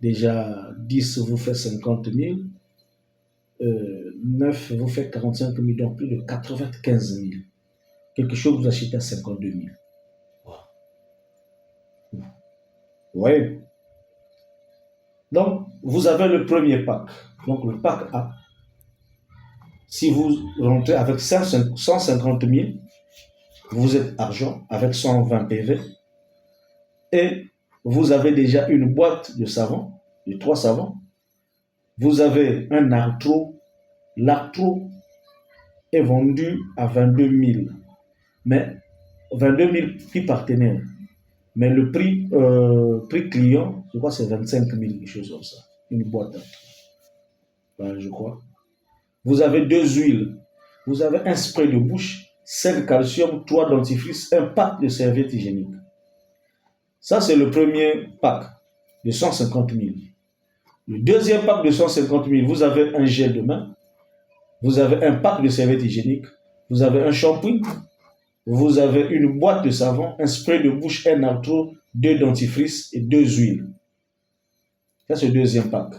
déjà 10 vous fait 50 000, 9 vous fait 45 000, donc plus de 95 000. Quelque chose vous achetez à 52 000. Oui. Donc, vous avez le premier pack. Donc, le pack A. Si vous rentrez avec 150 000, vous êtes argent avec 120 PV. Et vous avez déjà une boîte de savon, de 3 savons. Vous avez un artro. L'artro est vendu à 22 000. Mais 22 000 prix partenaire. Mais le prix client, je crois que c'est 25 000, quelque chose comme ça. Une boîte. Je crois. Vous avez 2 huiles. Vous avez un spray de bouche, 5 calcium, 3 dentifrices, un pack de serviettes hygiéniques. Ça, c'est le premier pack de 150 000. Le deuxième pack de 150 000, vous avez un gel de main, vous avez un pack de serviettes hygiéniques, vous avez un shampoing, vous avez une boîte de savon, un spray de bouche, un artro, 2 dentifrices et 2 huiles. Ça, c'est le deuxième pack.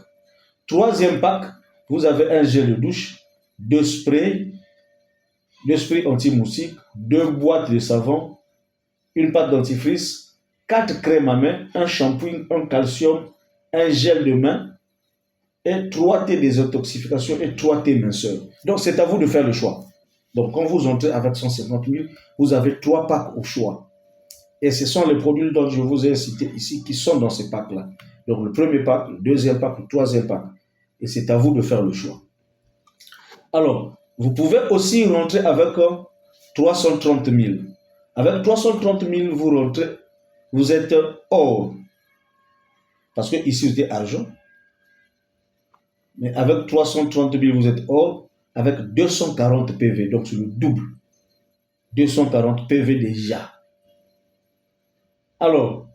Troisième pack, vous avez un gel de douche, 2 sprays anti-moustique, 2 boîtes de savon, une pâte dentifrice, 4 crèmes à main, un shampoing, un calcium, un gel de main et 3 thés désintoxification et 3 thés minceur. Donc, c'est à vous de faire le choix. Donc, quand vous entrez avec 150 000, vous avez 3 packs au choix. Et ce sont les produits dont je vous ai cités ici qui sont dans ces packs-là. Donc, le premier pack, le deuxième pack, le troisième pack. Et c'est à vous de faire le choix. Alors, vous pouvez aussi rentrer avec 330 000. Avec 330 000, vous rentrez, vous êtes hors. Parce que ici, vous êtes argent. Mais avec 330 000, vous êtes hors. Avec 240 PV, donc c'est le double. 240 PV déjà. Alors,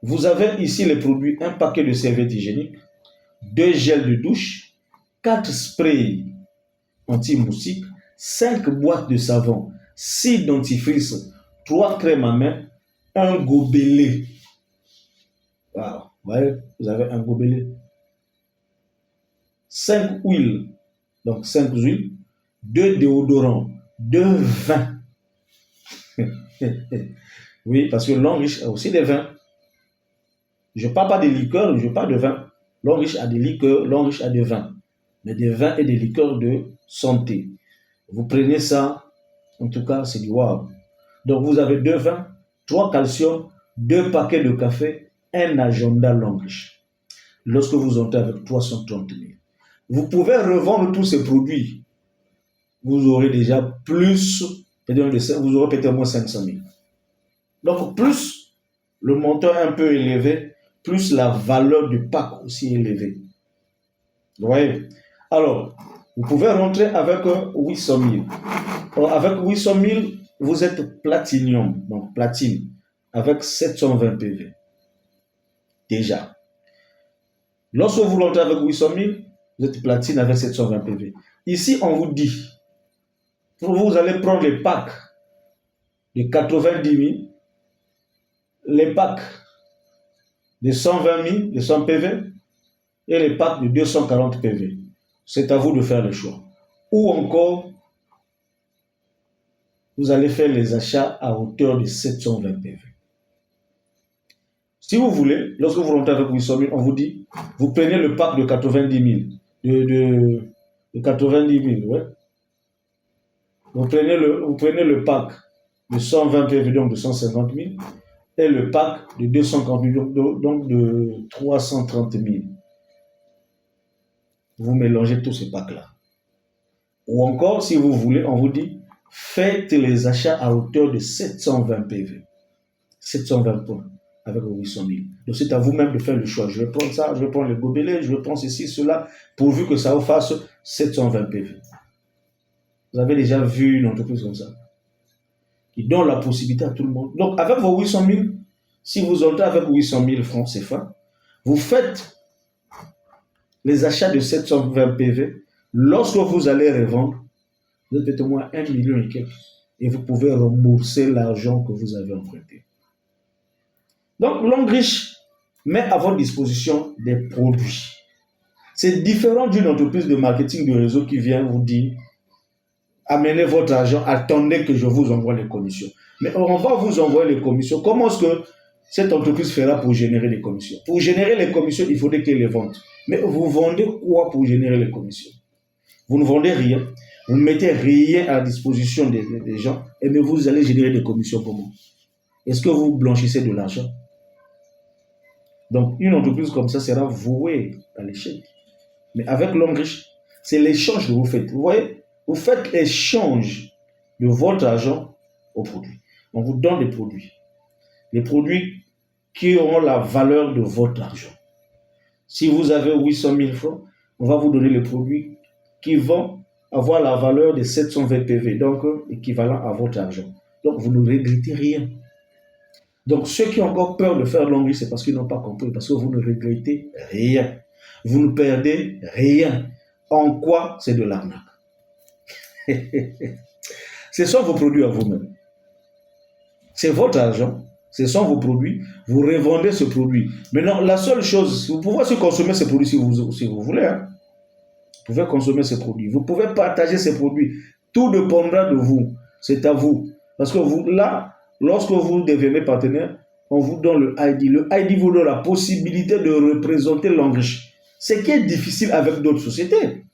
vous avez ici les produits, un paquet de serviettes hygiéniques, 2 gels de douche, 4 sprays anti-moustique, 5 boîtes de savon, 6 dentifrices, 3 crèmes à main, un gobelet. Wow. Vous avez un gobelet. 5 huiles, donc 5 huiles, 2 déodorants, 2 vins. Oui, parce que l'homme riche a aussi des vins. Je ne parle pas des liqueurs, je parle de vin. L'homme riche a des liqueurs, l'homme riche a des vins. Mais des vins et des liqueurs de santé. Vous prenez ça, en tout cas, c'est du wow. Donc, vous avez 2 vins, 3 calcium, 2 paquets de café, un agenda l'homme riche. Lorsque vous entrez avec 330 000. Vous pouvez revendre tous ces produits. Vous aurez déjà plus, vous aurez peut-être moins 500 000. Donc, plus le montant est un peu élevé, plus la valeur du pack aussi est élevée. Vous voyez? Alors, vous pouvez rentrer avec 800 000. Alors, avec 800 000, vous êtes platinium, donc platine, avec 720 PV. Déjà. Lorsque vous rentrez avec 800 000, vous êtes platine avec 720 PV. Ici, on vous dit, vous allez prendre les packs de 90 000, les packs de 120 000, de 100 PV, et les packs de 240 PV. C'est à vous de faire le choix. Ou encore, vous allez faire les achats à hauteur de 720 PV. Si vous voulez, lorsque vous rentrez avec 800 000, on vous dit, vous prenez le pack de 90 000, de 90 000, ouais. Vous prenez le pack de 120 PV, donc de 150 000, et le pack de 240 000, donc de 330 000. Vous mélangez tous ces packs-là. Ou encore, si vous voulez, on vous dit, faites les achats à hauteur de 720 PV. 720 points avec 800 000. Donc c'est à vous-même de faire le choix. Je vais prendre ça, je vais prendre le gobelet, je vais prendre ceci, cela, pourvu que ça vous fasse 720 PV. Vous avez déjà vu une entreprise comme ça, qui donne la possibilité à tout le monde. Donc avec vos 800 000, si vous entrez avec 800 000 francs CFA, vous faites les achats de 720 PV. Lorsque vous allez revendre, vous êtes au moins 1 million et quelques. Et vous pouvez rembourser l'argent que vous avez emprunté. Donc, Longrich met à votre disposition des produits. C'est différent d'une entreprise de marketing de réseau qui vient vous dire amenez votre argent, attendez que je vous envoie les commissions. Mais on va vous envoyer les commissions. Comment est-ce que cette entreprise fera pour générer les commissions? Pour générer les commissions, il faudrait qu'il y ait les ventes. Mais vous vendez quoi pour générer les commissions? Vous ne vendez rien. Vous ne mettez rien à la disposition des gens, et bien vous allez générer des commissions comment? Est-ce que vous blanchissez de l'argent? Donc, une entreprise comme ça sera vouée à l'échec. Mais avec Longrich, c'est l'échange que vous faites. Vous voyez, vous faites l'échange de votre argent aux produits. On vous donne des produits. Les produits qui auront la valeur de votre argent. Si vous avez 800 000 francs, on va vous donner les produits qui vont avoir la valeur de 720 PV, donc équivalent à votre argent. Donc, vous ne regrettez rien. Donc, ceux qui ont encore peur de faire Longrich, c'est parce qu'ils n'ont pas compris, parce que vous ne regrettez rien. Vous ne perdez rien. En quoi c'est de l'arnaque? Ce sont vos produits à vous-même. C'est votre argent, ce sont vos produits, vous revendez ce produit. Maintenant, la seule chose, vous pouvez aussi consommer ces produits si vous voulez. Hein. Vous pouvez consommer ces produits. Vous pouvez partager ces produits. Tout dépendra de vous. C'est à vous. Parce que vous, là, lorsque vous devenez partenaire, on vous donne le ID. Le ID vous donne la possibilité de représenter Longrich. Ce qui est difficile avec d'autres sociétés.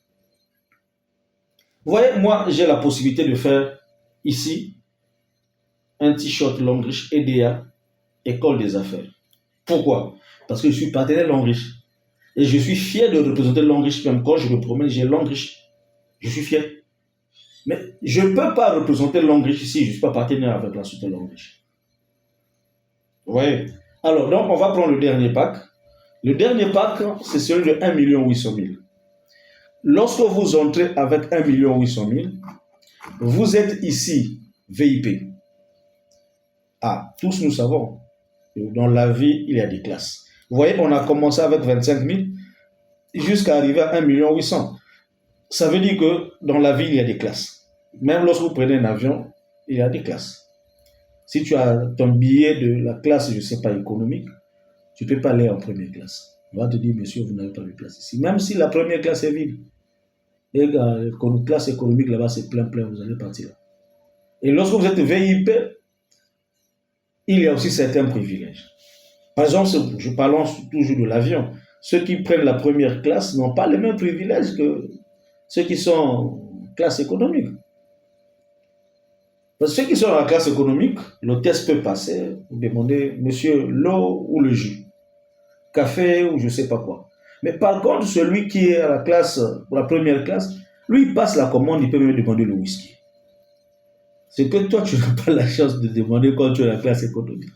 Vous voyez, moi, j'ai la possibilité de faire ici un t-shirt Longrich EDA, École des affaires. Pourquoi? Parce que je suis partenaire Longrich. Et je suis fier de représenter Longrich. Même quand je me promène, j'ai Longrich. Je suis fier. Mais je ne peux pas représenter Longrich ici, je ne suis pas partenaire avec la société Longrich. Vous voyez? Alors, donc, on va prendre le dernier pack. Le dernier pack, c'est celui de 1 800 000. Lorsque vous entrez avec 1 800 000, vous êtes ici, VIP. Ah, tous nous savons que dans la vie, il y a des classes. Vous voyez, on a commencé avec 25 000 jusqu'à arriver à 1 800 000. Ça veut dire que dans la vie, il y a des classes. Même lorsque vous prenez un avion, il y a des classes. Si tu as ton billet de la classe, je ne sais pas, économique, tu ne peux pas aller en première classe. On va te dire, monsieur, vous n'avez pas de place ici. Même si la première classe est vide. Et la classe économique là-bas, c'est plein, vous allez partir. Et lorsque vous êtes VIP, il y a aussi certains privilèges. Par exemple, je parle toujours de l'avion. Ceux qui prennent la première classe n'ont pas les mêmes privilèges que ceux qui sont en classe économique. Parce que ceux qui sont dans la classe économique, l'hôtesse peut passer, vous demander, monsieur, l'eau ou le jus, café ou je ne sais pas quoi. Mais par contre, celui qui est à la classe, pour la première classe, lui, il passe la commande, il peut même demander le whisky. C'est que toi, tu n'as pas la chance de demander quand tu es à la classe économique.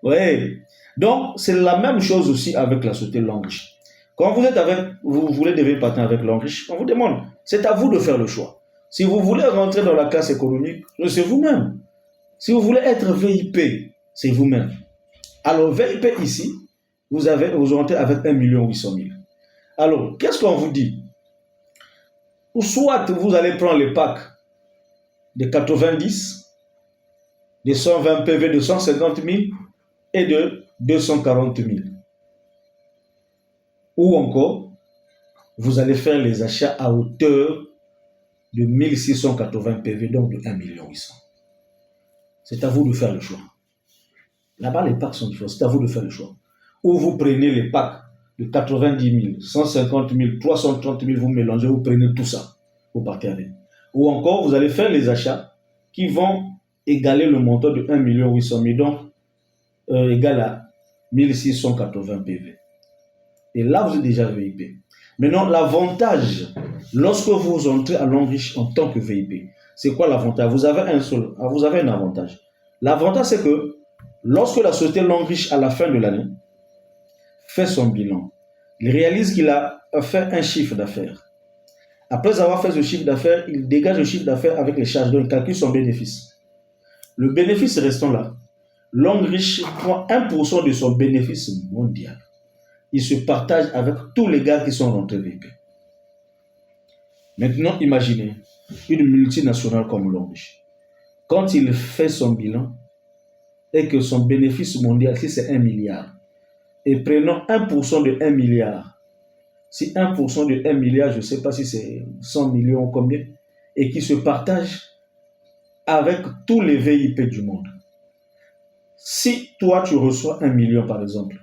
Oui. Donc, c'est la même chose aussi avec la société Longrich. Quand vous êtes avec, vous voulez devenir partenaire avec l'homme riche, on vous demande, c'est à vous de faire le choix. Si vous voulez rentrer dans la classe économique, c'est vous-même. Si vous voulez être VIP, c'est vous-même. Alors, VIP ici, vous rentrez avec 1,8 million. Alors, qu'est-ce qu'on vous dit? Ou soit vous allez prendre les packs de 90, de 120 PV, de 150 000 et de 240 000. Ou encore, vous allez faire les achats à hauteur de 1680 PV, donc de 1,8 million. C'est à vous de faire le choix. Là-bas, les packs sont différents. C'est à vous de faire le choix. Ou vous prenez les packs de 90 000, 150 000, 330 000, vous mélangez, vous prenez tout ça. Vous partez avec. Ou encore, vous allez faire les achats qui vont égaler le montant de 1,8 million, donc égal à 1680 PV. Et là, vous êtes déjà VIP. Maintenant, l'avantage, lorsque vous entrez à l'homme riche en tant que VIP, c'est quoi l'avantage? Vous avez un avantage. L'avantage, c'est que lorsque la société l'homme riche, à la fin de l'année, fait son bilan, il réalise qu'il a fait un chiffre d'affaires. Après avoir fait ce chiffre d'affaires, il dégage le chiffre d'affaires avec les charges, donc il calcule son bénéfice. Le bénéfice restant là, l'homme riche prend 1% de son bénéfice mondial. Il se partage avec tous les gars qui sont rentrés VIP. Maintenant, imaginez une multinationale comme l'homme riche. Quand il fait son bilan et que son bénéfice mondial, si c'est 1 milliard, et prenons 1% de 1 milliard, si 1% de 1 milliard, je ne sais pas si c'est 100 millions ou combien, et qui se partage avec tous les VIP du monde. Si toi, tu reçois 1 million, par exemple,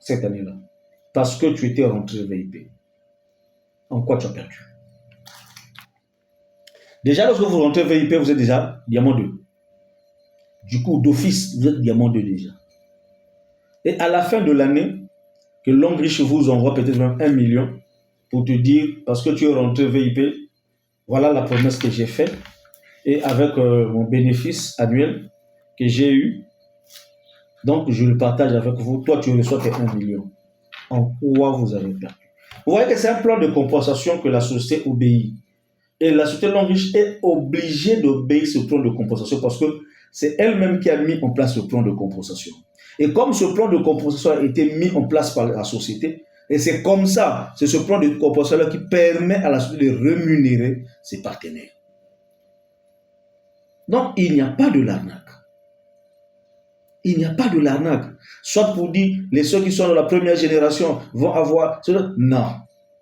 cette année-là, parce que tu étais rentré VIP, en quoi tu as perdu? Déjà, lorsque vous rentrez VIP, vous êtes déjà diamant 2. Du coup, d'office, vous êtes diamant 2 déjà. Et à la fin de l'année, que l'homme riche vous envoie peut-être même 1 million pour te dire, parce que tu es rentré VIP, voilà la promesse que j'ai faite, et avec mon bénéfice annuel que j'ai eu, donc je le partage avec vous. Toi, tu reçois tes 1 million. En quoi vous avez perdu? Vous voyez que c'est un plan de compensation que la société obéit. Et la société l'homme riche est obligée d'obéir ce plan de compensation parce que c'est elle-même qui a mis en place le plan de compensation. Et comme ce plan de compensation a été mis en place par la société, et c'est comme ça, c'est ce plan de compensation qui permet à la société de rémunérer ses partenaires. Donc, il n'y a pas de l'arnaque. Il n'y a pas de l'arnaque. Soit pour dire, ceux qui sont dans la première génération vont avoir... Non.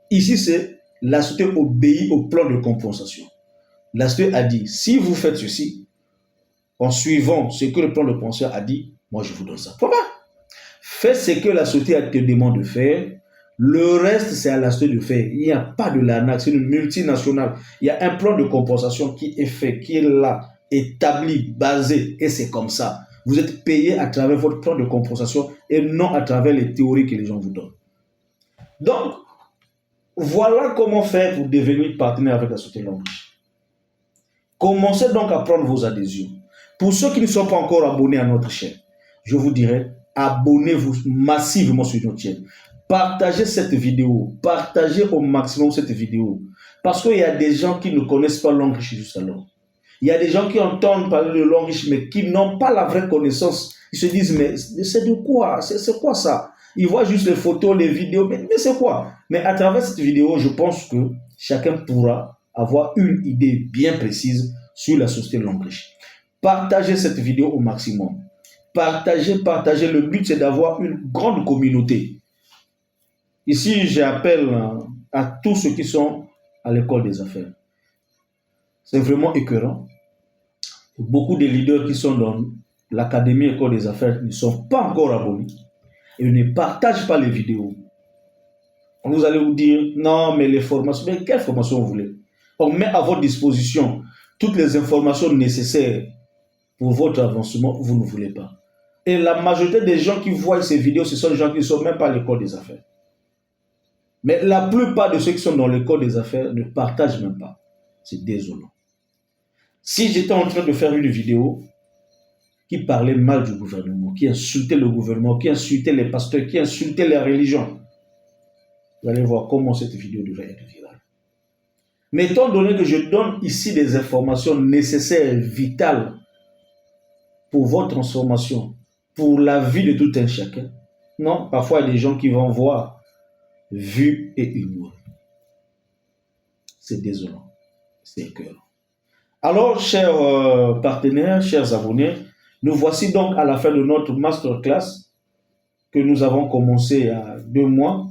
Ici, c'est la société obéit au plan de compensation. La société a dit, si vous faites ceci, en suivant ce que le plan de compensation a dit, moi je vous donne ça. Pourquoi? Fais ce que la société te demande de faire. Le reste, c'est à la société de faire. Il n'y a pas de l'arnaque. C'est une multinationale. Il y a un plan de compensation qui est fait, qui est là, établi, basé, et c'est comme ça. Vous êtes payé à travers votre plan de compensation et non à travers les théories que les gens vous donnent. Donc, voilà comment faire pour devenir partenaire avec la société l'homme riche. Commencez donc à prendre vos adhésions. Pour ceux qui ne sont pas encore abonnés à notre chaîne, je vous dirais, abonnez-vous massivement sur notre chaîne. Partagez cette vidéo, partagez au maximum cette vidéo. Parce qu'il y a des gens qui ne connaissent pas l'homme riche jusqu'alors. Il y a des gens qui entendent parler de l'homme riche, mais qui n'ont pas la vraie connaissance. Ils se disent, mais c'est de quoi? C'est quoi ça? Ils voient juste les photos, les vidéos, mais c'est quoi? Mais à travers cette vidéo, je pense que chacun pourra avoir une idée bien précise sur la société de l'homme riche. Partagez cette vidéo au maximum. Partagez. Le but, c'est d'avoir une grande communauté. Ici, j'appelle à tous ceux qui sont à l'école des affaires. C'est vraiment écœurant. Beaucoup de leaders qui sont dans l'académie école des affaires ne sont pas encore abonnés et ne partagent pas les vidéos. Vous allez vous dire, non, mais les formations, mais quelles formations vous voulez? On met à votre disposition toutes les informations nécessaires pour votre avancement, vous ne voulez pas. Et la majorité des gens qui voient ces vidéos, ce sont des gens qui ne sont même pas à l'école des affaires. Mais la plupart de ceux qui sont dans l'école des affaires ne partagent même pas. C'est désolant. Si j'étais en train de faire une vidéo qui parlait mal du gouvernement, qui insultait le gouvernement, qui insultait les pasteurs, qui insultait les religions, Vous allez voir comment cette vidéo devrait être virale. Mais étant donné que je donne ici des informations nécessaires, vitales pour votre transformation, pour la vie de tout un chacun, non, parfois il y a des gens qui vont voir, vu et ignorer. C'est désolant, c'est écœurant. Alors, chers partenaires, chers abonnés, nous voici donc à la fin de notre masterclass que nous avons commencé il y a 2 mois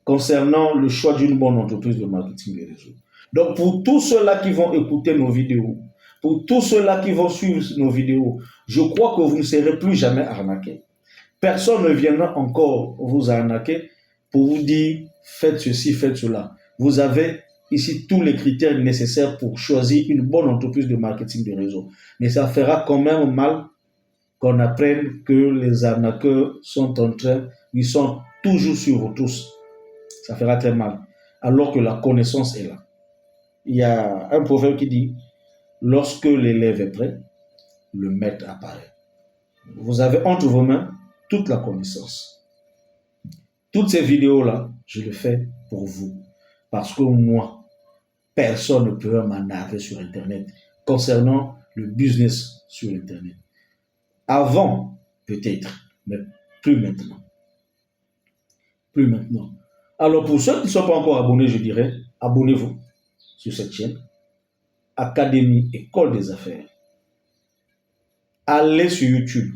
concernant le choix d'une bonne entreprise de marketing des réseaux. Donc, pour tous ceux-là qui vont écouter nos vidéos, pour tous ceux-là qui vont suivre nos vidéos, je crois que vous ne serez plus jamais arnaqués. Personne ne viendra encore vous arnaquer pour vous dire faites ceci, faites cela. Vous avez ici tous les critères nécessaires pour choisir une bonne entreprise de marketing de réseau. Mais ça fera quand même mal qu'on apprenne que les arnaqueurs sont en train, ils sont toujours sur vous tous. Ça fera très mal. Alors que la connaissance est là. Il y a un proverbe qui dit, lorsque l'élève est prêt, le maître apparaît. Vous avez entre vos mains toute la connaissance. Toutes ces vidéos-là, je les fais pour vous. Parce que moi, personne ne peut m'arnaquer sur Internet concernant le business sur Internet. Avant, peut-être, mais plus maintenant. Plus maintenant. Alors, pour ceux qui ne sont pas encore abonnés, je dirais, abonnez-vous sur cette chaîne. Académie École des Affaires. Allez sur YouTube.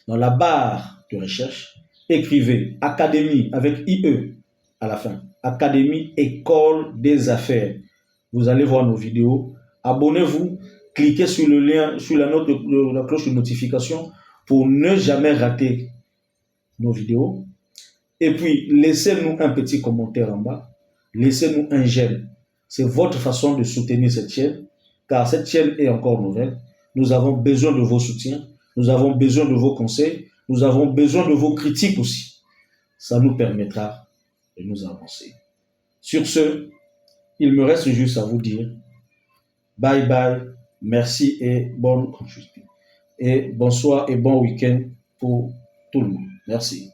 Dans la barre de recherche, écrivez Académie avec IE à la fin. Académie École des Affaires. Vous allez voir nos vidéos. Abonnez-vous. Cliquez sur le lien, sur la cloche de notification pour ne jamais rater nos vidéos. Et puis, laissez-nous un petit commentaire en bas. Laissez-nous un j'aime. C'est votre façon de soutenir cette chaîne, car cette chaîne est encore nouvelle. Nous avons besoin de vos soutiens. Nous avons besoin de vos conseils. Nous avons besoin de vos critiques aussi. Ça nous permettra de nous avancer. Sur ce, il me reste juste à vous dire bye bye, merci et bonsoir et bon week-end pour tout le monde. Merci.